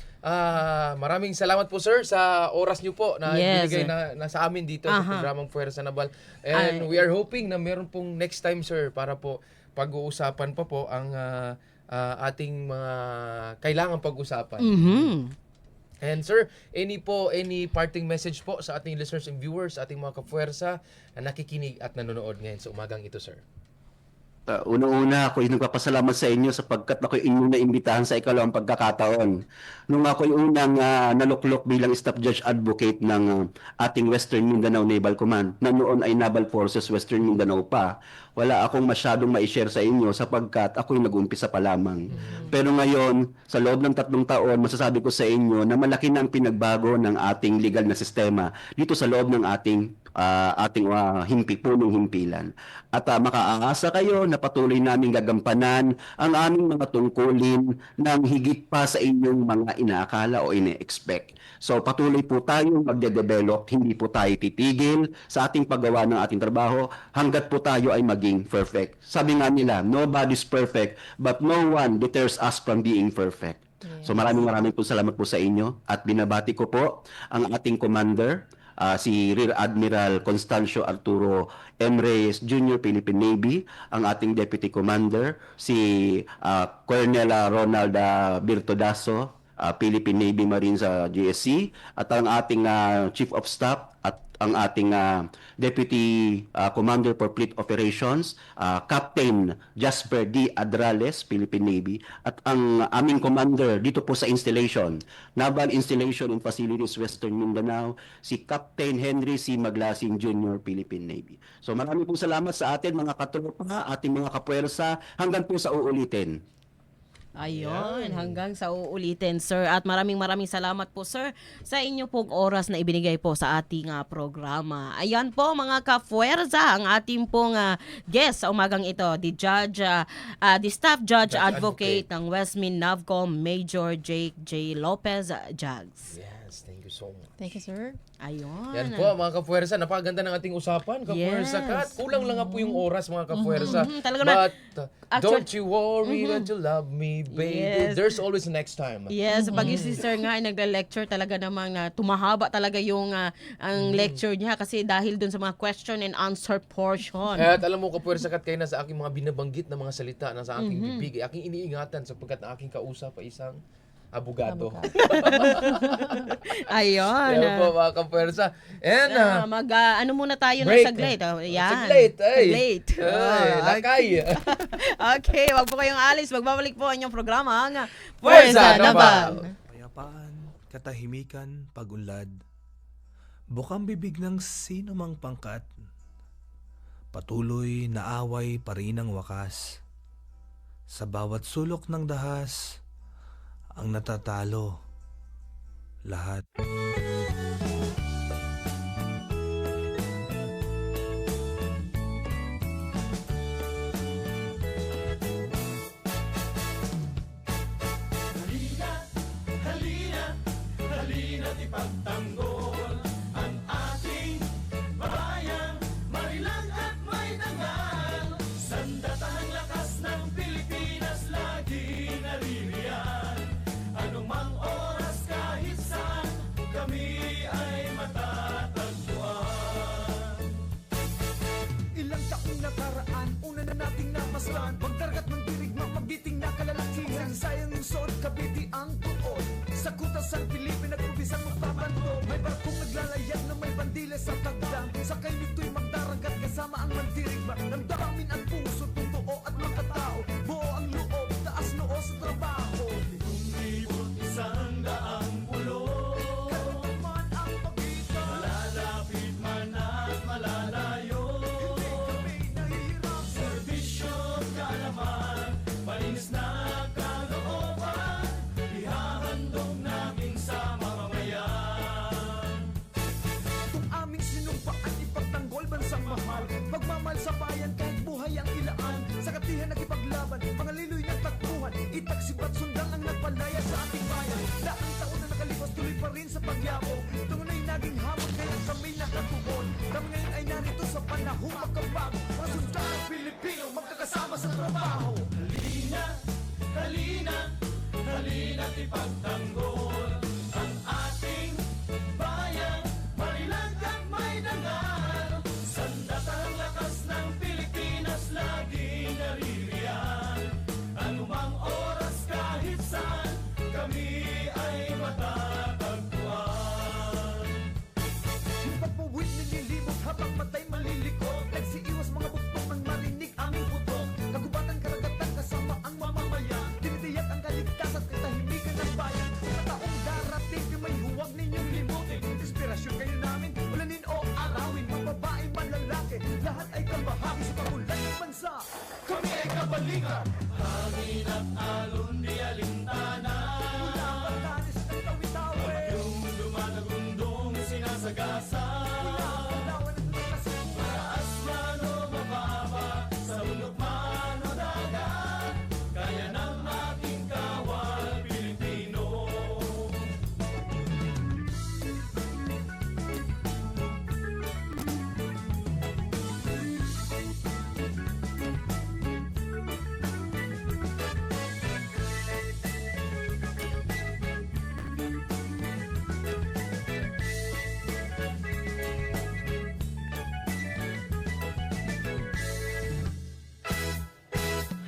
maraming salamat po sir sa oras niyo po na ibinigay na sa amin dito sa programang Puwersa Nabal. And we are hoping na meron pong next time sir para po pag-uusapan pa po ang ating mga kailangan pag-usapan. And sir, any parting message po sa ating listeners and viewers, ating mga kapuwersa na nakikinig at nanonood ngayon sa umagang ito, sir?
Una-una, ako yung nagpapasalamat sa inyo sapagkat ako inyong naimbitahan sa ikalawang pagkakataon. Nung ako yung unang naluklok bilang staff judge advocate ng ating Western Mindanao Naval Command, na noon ay Naval Forces Western Mindanao pa, wala akong masyadong ma-share sa inyo sapagkat ako yung nag-uumpisa pa lamang. Pero ngayon, sa loob ng 3 taon, masasabi ko sa inyo na malaki na ang pinagbago ng ating legal na sistema dito sa loob ng ating punong himpilan. At makaangasa kayo na patuloy namin gagampanan ang aming mga tungkulin ng higit pa sa inyong mga inaakala o ine-expect. So patuloy po tayong magde-develop, hindi po tayo titigil sa ating paggawa ng ating trabaho hanggat po tayo ay maging perfect. Sabi nga nila, nobody's perfect, but no one deters us from being perfect. So maraming po salamat po sa inyo at binabati ko po ang ating commander, si Rear Admiral Constancio Arturo M. Reyes Jr., Philippine Navy, ang ating Deputy Commander, si Colonel Ronald Birtodaso, Philippine Navy Marines GSC, at ang ating Chief of Staff at ang ating Deputy Commander for Fleet Operations, Captain Jasper D. Adrales, Philippine Navy, at ang aming commander dito po sa installation, Naval Installation and Facilities Western Mindanao, si Captain Henry C. Maglasing Jr., Philippine Navy. So maraming pong salamat sa atin mga katropa, ating mga kapuwersa, hanggang po sa uulitin.
Ayun, hanggang sa uulitin, sir. At maraming salamat po, sir, sa inyo pong oras na ibinigay po sa ating programa. Ayan po, mga kapuwersa, ang ating pong guest sa umagang ito, the Staff Judge Advocate ng Westmin Navcom, Major Jake J. Lopez Jags.
Yes, thank you so much.
Thank you, sir.
Ayun.
Yan po mga kapuwersa, napakaganda ng ating usapan, kapuwersa. Kat, kulang lang nga po yung oras mga kapuwersa.
Talaga
Don't you worry that you love me, baby.
Yes.
There's always a next time.
Yes, pag yung sister nga ay nagla-lecture talaga namang tumahaba talaga yung ang lecture niya kasi dahil dun sa mga question and answer portion.
At alam mo kapuwersa, kat kayo na sa aking mga binabanggit na mga salita na sa aking bibig, aking iniingatan sapagkat na aking kausap ay isang abogado.
Ayun.
Yan po mga kapuwersa. And
ano muna tayo
break.
na saglit. Yan.
Saglit.
Saglit.
Lakay.
Okay, wag po kayong alis. Magbabalik po ang inyong programa ang
Puwersa Nabal.
Payapaan, katahimikan, pagunlad. Bukang bibig ng sino mang pangkat. Patuloy na away pa rin ang wakas. Sa bawat sulok ng dahas, ang natatalo lahat.
Halina't ipagtanggol ang ating bayang marilang at may dangal. Sandatahang lakas ng Pilipinas lagi naririyan. Anumang oras kahit saan kami ay matatagpuan.
Ilang taong nakaraan, una na nating napaslan. Pagdargat ng dirigma, magiting na kalalakihan. Sayang yung sod, kabiti ang tuod. Sa kutasan, Pilipin at ubisang magbabanto. May barkong naglalayag na may bandila sa tagdang. Sakay nito'y magdaragat kasama ang mandirigma. Nang daramin ang Quiapo. Tunay naging hamon kaya kami nakatuon. Kami ngayon ay narito sa panahong magkabago. Mga sundalo Pilipino magkakasama sa trabaho. Halina, halina, halina't ipagtanggol ang ating bayan, marilang at may dangal. Sandatang lakas ng Pilipinas laging naririyan. Anumang oras kahit saan, kami ay matatagpuan. Yung pagpuwid nililimot habang matay malilikot, nagsiiwas mga buktok nang marinig aming putok. Kagubatan karagatan kasama ang mamamayan, tinitiyak ang kaligtasan at katahimikan ng bayan. Sa taong darating di may huwag ninyong limutin. Inspirasyon kayo namin, ulanin o arawin. Mga babae man lalaki, lahat ay kabahagi sa pagulay ng bansa. Kami ay kabalingan, hangin at alon di alintana. Mula Batanes at Tawi-Tawi, yung dumadagundong sinasagasa. Mula Palawan at Pangasinan, mataas man o mababa, sa bundok man o dagat, kaya ng ating kawal Pilipino.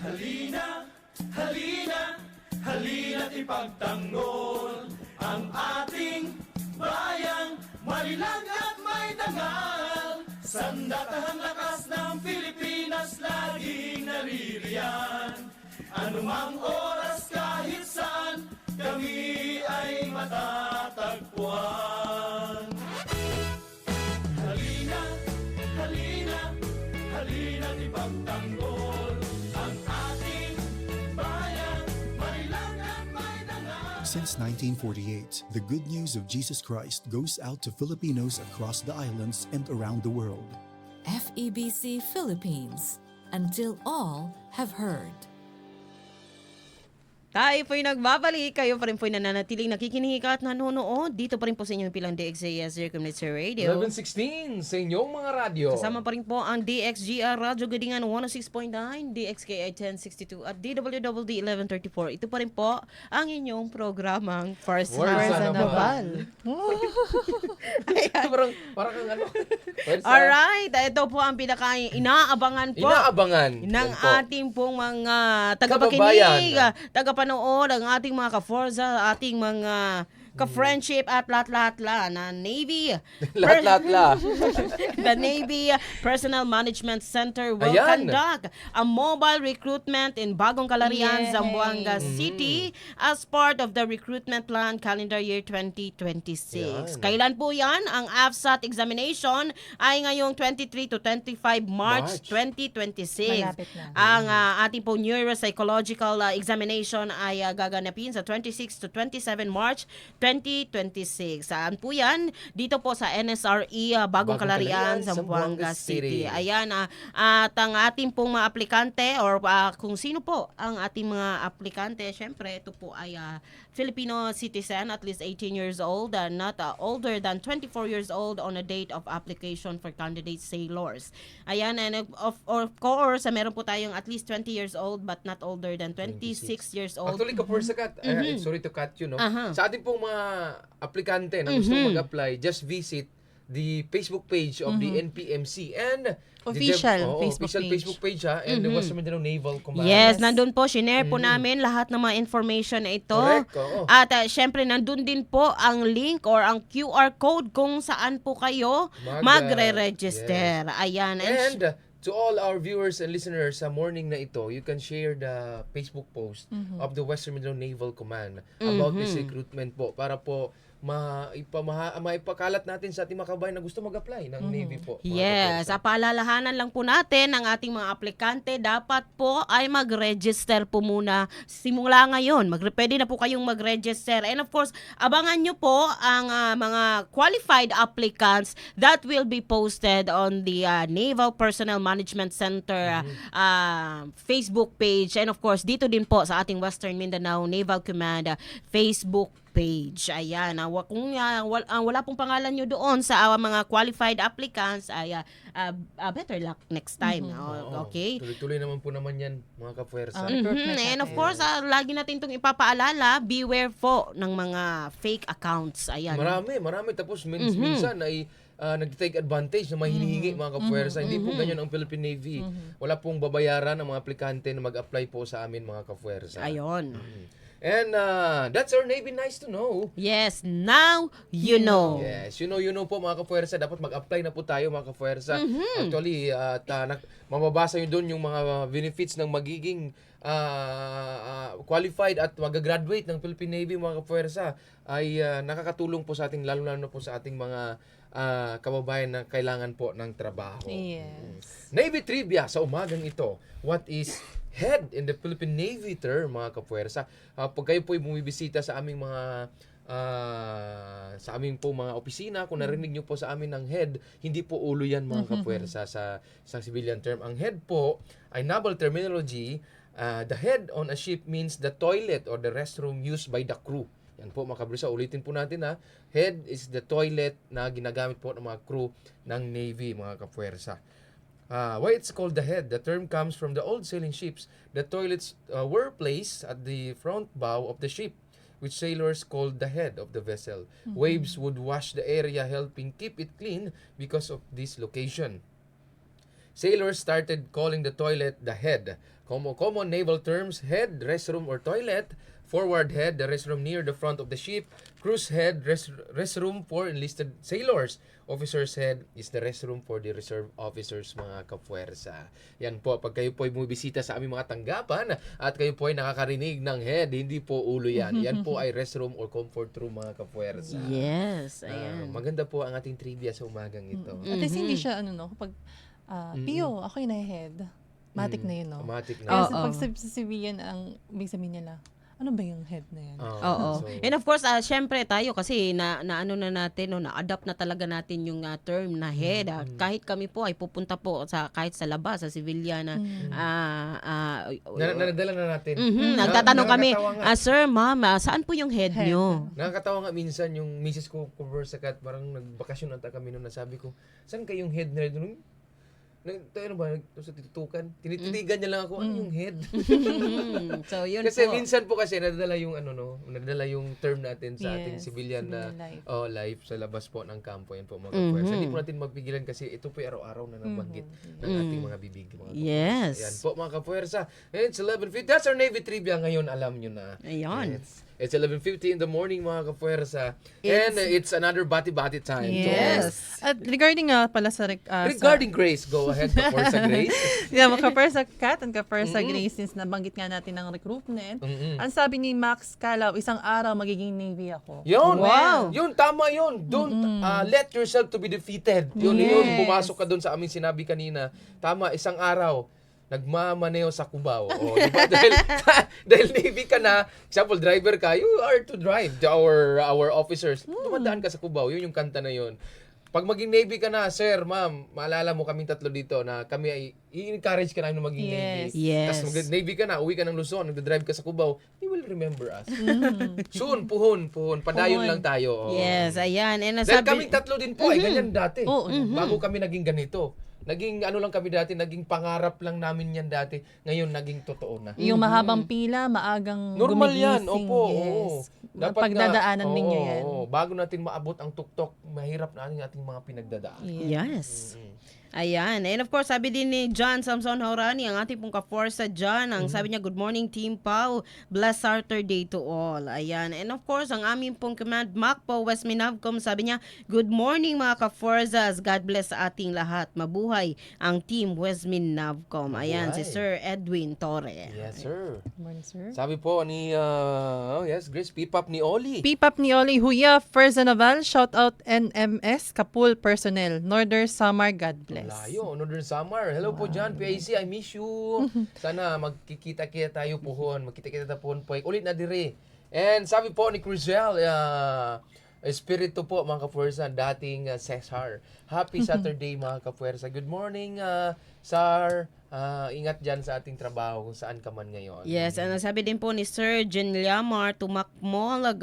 Halina, halina, halina't ipagtanggol ang ating bayang marilang at may dangal. Sandatahang lakas ng Pilipinas laging naririyan. Anumang oras kahit saan, kami ay matatagpuan. Halina, halina, halina't ipagtanggol ang ating bayan, marilang at may dangal.
Since 1948, the good news of Jesus Christ goes out to Filipinos across the islands and around the world.
FEBC Philippines. Until all have heard.
Tayo po'y nagbabalik. Kayo pa rin po'y nananatiling nakikinig at nanonood. Dito pa rin po sa inyong pilang DXJS Community Radio.
11:16 sa inyong mga radyo.
Kasama pa rin po ang DXGR Radyo Gadingan 106.9, DXKI 1062 at DWWD 1134. Ito pa rin po ang inyong programang First
Naval.
Parang kang ano.
Alright, ito po ang pinaka-inaabangan po
Inaabangan.
ng
Yan po.
ating pong mga
Kababayan.
tagapanood, ang ating mga ka-Forza, ating mga ka-friendship at lahat-lahat na Navy.
Lahat-lahat.
The Navy Personnel Management Center will
Ayan.
conduct a mobile recruitment in Bagong Kalarian,
Yay.
Zamboanga City as part of the recruitment plan calendar year 2026.
Ayan.
Kailan po yan? Ang AFSAT examination ay ngayong 23 to 25 March 2026.
Malapit na.
Ang ating po neuropsychological examination ay gaganapin sa 26 to 27 March 2026. Saan po yan? Dito po sa NSRE Bagong Kalarian, Zamboanga City. Ayan, at ang ating pong mga aplikante or kung sino po ang ating mga aplikante, syempre ito po ay Filipino citizen, at least 18 years old, not older than 24 years old on a date of application for candidate sailors. Ayan, and of course, meron po tayong at least 20 years old but not older than 26 years old.
Actually, Ka-Forza, sorry to cut you, no? Sa ating pong mga aplikante na gusto mag-apply, just visit the Facebook page of the NPMC and
Official
Facebook page and the Western Mindanao Naval Command.
Yes, nandun po, shinare po namin lahat ng mga information na ito.
Correct, oo.
At syempre, nandun din po ang link or ang QR code kung saan po kayo magre-register.
Yes.
Ayan.
And to all our viewers and listeners sa morning na ito, you can share the Facebook post of the Western Mindanao Naval Command about this recruitment po para po maipakalat natin sa ating mga kabayan na gusto mag-apply ng Navy po.
Yes, paalalahanan lang po natin ang ating mga aplikante, dapat po ay mag-register po muna simula ngayon. Pwede na po kayong mag-register. And of course, abangan nyo po ang mga qualified applicants that will be posted on the Naval Personnel Management Center Facebook page. And of course, dito din po sa ating Western Mindanao Naval Command Facebook page. Ayan, kung wala pong pangalan nyo doon sa mga qualified applicants, ay better luck next time. Okay?
Tuloy-tuloy naman po naman yan, mga kapuwersa.
And of course, lagi natin itong ipapaalala, beware po ng mga fake accounts. Ayan.
Marami. Tapos minsan ay nag-take advantage na may hinihingi mga kapuwersa. Hindi po ganyan ang Philippine Navy. Wala pong babayaran ang mga aplikante na mag-apply po sa amin mga kapuwersa.
Ayun.
And that's our Navy nice to know.
Yes, now you know.
Yes, you know po mga kapuwersa, dapat mag-apply na po tayo mga kapuwersa. Actually, mababasa nyo doon yung mga benefits ng magiging qualified at mag-graduate ng Philippine Navy mga kapuwersa ay nakakatulong po sa ating, lalo na po sa ating mga kababayan na kailangan po ng trabaho.
Yes.
Navy trivia sa umagang ito. What is head in the Philippine Navy term, mga kapuwersa? Pag kayo po ay bumibisita sa aming mga mga opisina, kung narinig nyo po sa amin ng head, hindi po ulo yan mga kapuwersa sa civilian term. Ang head po ay naval terminology. The head on a ship means the toilet or the restroom used by the crew. Yan po mga kapuwersa, ulitin po natin ha. Head is the toilet na ginagamit po ng mga crew ng Navy, mga kapuwersa. Why it's called the head? The term comes from the old sailing ships. The toilets were placed at the front bow of the ship, which sailors called the head of the vessel. Waves would wash the area, helping keep it clean because of this location. Sailors started calling the toilet the head. Common naval terms: head, restroom or toilet. Forward head, the restroom near the front of the ship. Crew's head, restroom for enlisted sailors. Officer's head is the restroom for the reserve officers, mga kapuwersa. Yan po, pag kayo po ay bumibisita sa aming mga tanggapan at kayo po ay nakakarinig ng head, hindi po ulo yan. Yan po ay restroom or comfort room, mga kapuwersa.
Yes, ayan.
Maganda po ang ating trivia sa umagang ito.
At least hindi siya, kapag Pio, ako yung head. Matic na yun, no?
Matic na.
Kaya pag sa civilian, ang ibig sabihin nila, ano ba yung head na yan?
Oo. And of course, syempre tayo kasi ano na natin, na-adapt na talaga natin yung term na head. Kahit kami po ay pupunta po kahit sa labas, sa civilian na
Nadala na natin.
Nagtatanong kami, sir, ma'am, saan po yung head nyo?
Nakakatawa nga minsan yung misis ko sa kat, parang nagbakasyon ata kami noon, nasabi ko, saan kayong head na rin? Ano ba? Sa titutukan. Tinititigan niya lang ako, ano yung head?
So, yun
kasi
po.
minsan po kasi nadala yung nadala yung term natin sa ating civilian na life sa labas po ng kampo. Yan po mga kapuwersa. Hindi po natin mapigilan kasi ito po araw-araw na nabanggit ng ating mga bibig. Mga
yes.
Yan po mga kapuwersa. It's 11:50. That's our Navy trivia ngayon. Alam nyo na.
Ayun.
It's 11:50 in the morning, mga kapuwersa. And it's another bati-bati time.
Yes. At regarding pala sa...
regarding Grace, go ahead, Kapuwersa Grace.
Mga Kapuwersa Kat and Kapuwersa Grace, since nabanggit nga natin ng recruitment, ang sabi ni Max Calaw, isang araw magiging Navy ako.
Yun! Wow! Yun, tama yun. Don't let yourself to be defeated. Yun, pumasok ka doon sa aming sinabi kanina. Tama, isang araw nagmamaneo sa Cubao. Diba? dahil Navy ka na, example, driver ka, you are to drive our officers. Dumadaan ka sa Cubao. Yun yung kanta na yun. Pag maging Navy ka na, sir, ma'am, maalala mo kaming tatlo dito na kami ay i-encourage ka namin na maging Navy.
Yes.
Tapos Navy ka na, uwi ka ng Luzon, nagdadrive ka sa Cubao, you will remember us. Soon, puhon. Padayon lang tayo.
Yes, ayan. And
dahil kaming tatlo din po, ay ganyan dati. Bago kami naging ganito. Naging lang kami dati, naging pangarap lang namin yan dati. Ngayon, naging totoo na.
Yung mahabang pila, maagang
normal
gumigising.
yan, opo.
Yes.
Dapat
pagdadaanan ninyo yan.
Bago natin maabot ang tuktok, mahirap na ang ating mga pinagdadaan.
Yes. Ayan. And of course, sabi din ni John Samson Haurani, ang ating pong ka-forsa John, ang sabi niya, good morning Team Pau, blessed Saturday to all. Ayan. And of course, ang aming pong command Macpo West Minavcom, sabi niya, good morning mga ka-forsas, God bless sa ating lahat. Mabuhay ang Team West Minavcom. Ayan, si Sir Edwin Torre.
Yes, sir.
Good morning, sir.
Sabi po ni, Grace, Pipap ni Oli.
Pipap ni Oli Huya, Firza Naval, shout out NMS, Kapul Personnel, Northern Samar, God bless.
Layo, Northern Samar. Hello po dyan, PIC, I miss you. Sana magkikita-kita tayo pohon, magkita-kita pohon po. Ulit na dire. And sabi po ni Cruzel, Espiritu po mga kapuwersa, dating Cesar. Happy Saturday mga kapuwersa. Good morning, Sir. ingat dyan sa ating trabaho kung saan ka man ngayon.
Yes, and sabi din po ni Sir Jen Liamar, Tumakmol,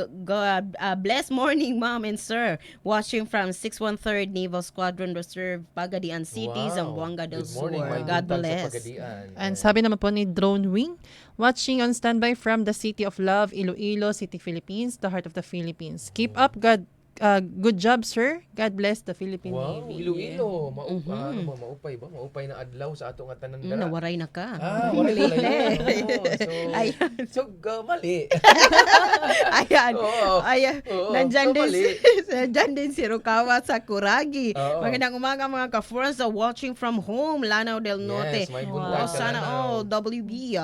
blessed morning, Ma'am and Sir. Watching from 613rd Naval Squadron Reserve, Pagadian City, Zamboanga del
Good
Sur.
morning, may
God
buntag sa
bless.
Pagadian.
And sabi naman po ni Drone Wing, watching on standby from the City of Love, Iloilo City, Philippines, the heart of the Philippines. Keep up, good job, sir. God bless the Philippine
Wow,
Navy.
Iloilo. Maupay ba? Maupay na adlaw sa atong atanan dara.
Nawaray na ka.
Wala pala yun.
Ayan.
Mali.
Ayan.
Oo.
Ayan.
Oo.
Nandyan
So,
din,
mali.
nandyan din si Rukawa sa Kuragi.
Oo.
Magandang umaga mga ka-friends watching from home, Lanao del Norte.
Yes, may buntag sa
Sana
Lanao.
all, WB.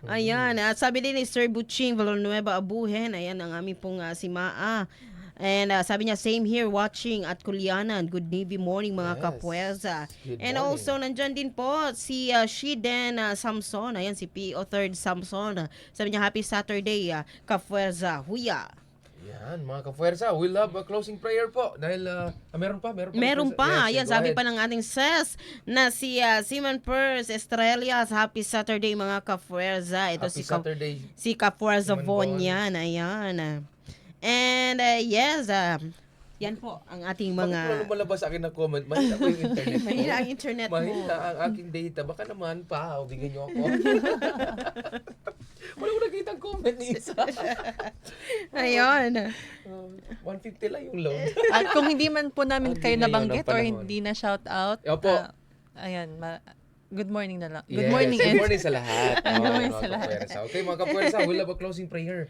Ayan. At sabi din ni Sir Butching Villanueva Abuhen, ayan ang aming pong si Maa. And sabi niya, same here watching at Kulianan. Good Navy morning mga
Yes.
kapuwersa.
Good
And
morning.
also, nandyan din po si Shiden Samson. Ayan, si PO 3rd Samson. Sabi niya, happy Saturday, kapuwersa. Huya.
Yan, mga kapuwersa, we'll have a closing prayer po. Dahil, meron pa.
Meron pa.
Yes,
Ayan,
go
sabi
ahead.
pa ng ating ses na si Simon Pers Estrellas. Happy Saturday mga kapuwersa. Ito
Happy Saturday.
si Kapuwersa
Simon
Von
Bon.
yan. Ayan. And yes, yan po ang ating
Bakit wala
mga...
lumalabas sa akin na comment? Mahina ko yung internet ko.
Mahina ang internet mo.
Mahina ang aking data. Baka naman pa, bigyan niyo ako. Wala ko nakita ang comment ni Isa.
Ayun.
150 lang yung load.
At kung hindi man po namin
Hindi
kayo
ngayon ang
nabanggit or
panahon.
hindi na shout out,
Opo.
ayan, good morning na lang.
Yes,
Good morning.
Good morning sa lahat.
Good morning
mga
sa lahat.
kapuwersa. Okay, mga kapuwersa, we'll have a closing prayer.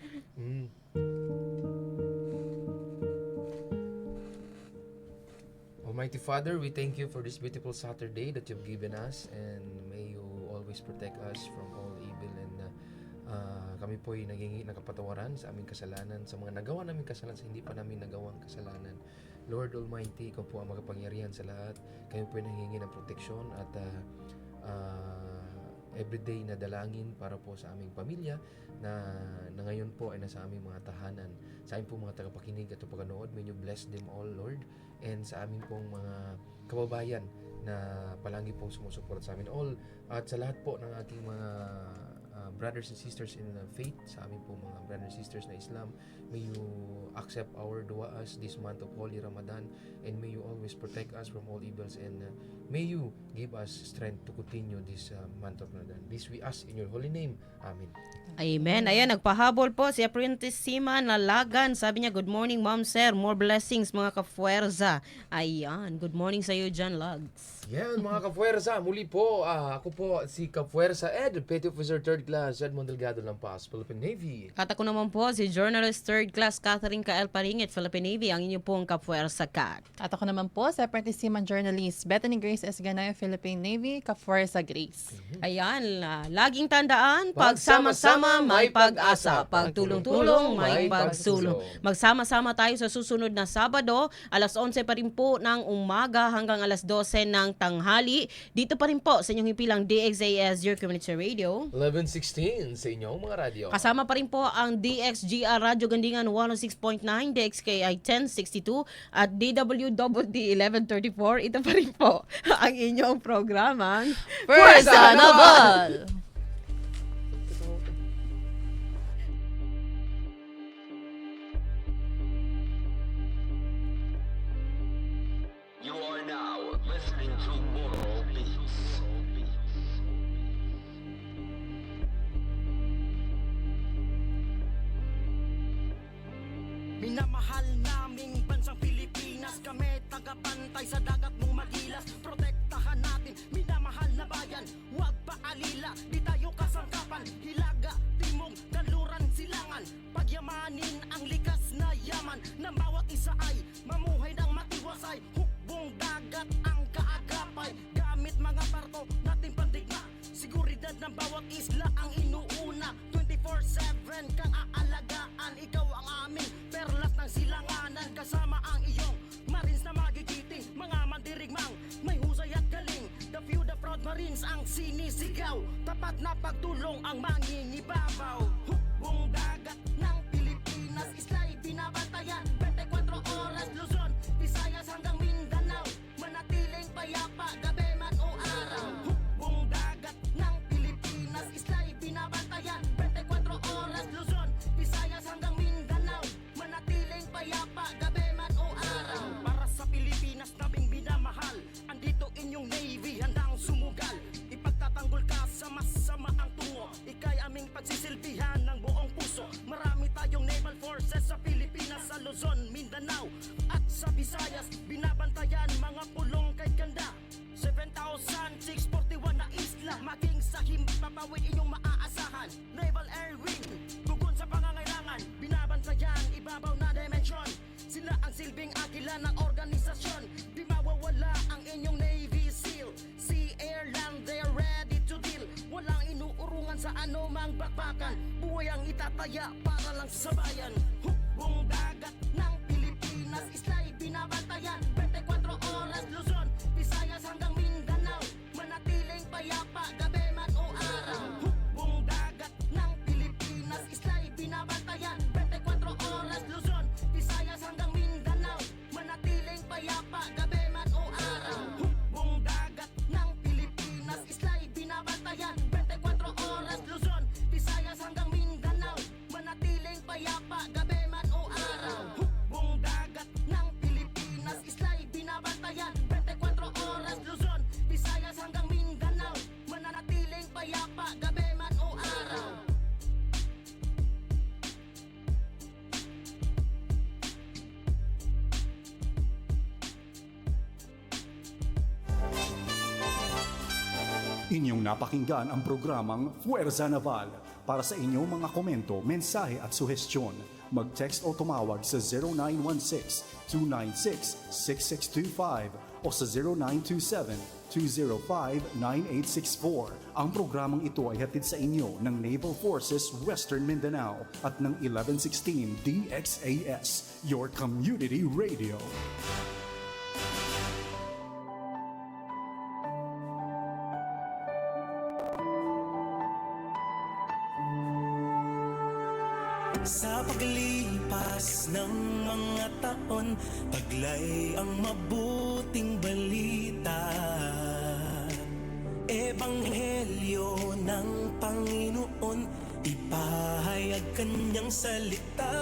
Almighty Father, we thank you for this beautiful Saturday that you've given us, and may you always protect us from all evil, and kami po ay naging nakapatawaran sa aming kasalanan, sa mga nagawa namin kasalanan, sa hindi pa namin nagawang kasalanan. Lord Almighty, ikaw po ang makapangyarihan sa lahat. Kayo po ay nanghihingi ng proteksyon at everyday na dalangin para po sa aming pamilya na ngayon po ay nasa aming mga tahanan. Sa aming po mga tagapakinig at pagkanood, may you bless them all, Lord. And sa aming pong mga kababayan na palagi pong sumusuporta sa amin all. At sa lahat po ng ating mga brothers and sisters in faith, sa aming pong mga brothers and sisters na Islam, may you accept our du'as this month of Holy Ramadan, and may you always protect us from all evils, and may you give us strength to continue this month of Ramadan. This we ask in your holy name. Amen.
Amen. Ayan, nagpahabol po si Apprentice Sima na Lagan. Sabi niya, good morning, Ma'am Sir. More blessings, mga kafuerza. Ayan, good morning sa iyo dyan, Lags.
Yan, mga kapuwersa, muli po, ako po si Kapuwersa Ed, Petty Officer 3rd Class, Edmond Delgado Lampas, Philippine Navy.
At ako naman po, si Journalist 3rd Class Catherine Kael Paringit, Philippine Navy, ang inyo pong kapuwersa kat.
At ako naman po, sa Apprentice Seaman Journalist, Bethany Grace Esganaya, Philippine Navy, Kafuerza Grace.
Ayan, laging tandaan, pagsama-sama may pag-asa, pagtulong-tulong may pagsulong. Magsama-sama tayo sa susunod na Sabado, alas 11 pa rin po ng umaga hanggang alas 12 ng tanghali. Dito pa rin po sa inyong himpilang DXAS, your community radio.
11:16 sa inyong mga radyo.
Kasama pa rin po ang DXGR Radio Gandingan 106.9, DXKI 1062 at DWWD 1134. Ito pa rin po ang inyong programang
Pwersa Naval!
You are now listening to Moral Beats.
Minamahal naming bansang Pilipinas, kami tagapantay sa dagat mong magilas. Protektahan natin, minamahal na bayan, huwag paalila, di tayo kasangkapan. Hilaga, timog, daluran, silangan, pagyamanin ang likas na yaman ng bawat isa ay mamuhay ng matiwasay. Hukbong dagat ang kaagapay, gamit mga barko natin pandigma. Seguridad ng bawat isla ang inuuna, 24/7 kang aalagaan. Ikaw ang aming perlas ng silanganan, kasama ang iyong Marines na magigiting, mga mandirigmang may husay at galing. The few, the proud Marines ang sinisigaw, tapat na pagtulong ang mangingibabaw. Hukbong dagat ng Pilipinas, isla'y binabantayan, 24 oras Luzon, Visayas hanggang Mindanao, manatiling payapa gabi man o araw. Hukbong dagat anumang bakbakan, buhay ang itataya para lang sa bayan. Hukbong dagat ng Pilipinas, isla'y binabantayan. 24 oras, Luzon, Visayas hanggang Mindanao, manatiling payapa, gabi man o araw. Hukbong dagat ng Pilipinas, isla'y binabantayan. 24 oras, Luzon, Visayas hanggang Mindanao, manatiling payapa, gabi man o araw. Hukbong dagat ng Pilipinas, isla'y binabantayan. 24 oras, Luzon, Visayas hanggang Mindanao, manatiling payapa, gabi man o araw. Hukbong dagat ng Pilipinas, isla'y binabantayan. 24 oras, Luzon, Visayas hanggang Mindanao, mananatiling payapa, gabi man o araw.
Inyong napakinggan ang programang Fuerza Naval. Para sa inyong mga komento, mensahe at suhestyon, mag-text o tumawag sa 0916-296-6625 o sa 0927-205-9864. Ang programang ito ay hatid sa inyo ng Naval Forces Western Mindanao at ng 1116 DXAS, your community radio.
Sa paglipas ng mga taon, taglay ang mabuting balita. Ebanghelyo ng Panginoon, ipahayag kanyang salita.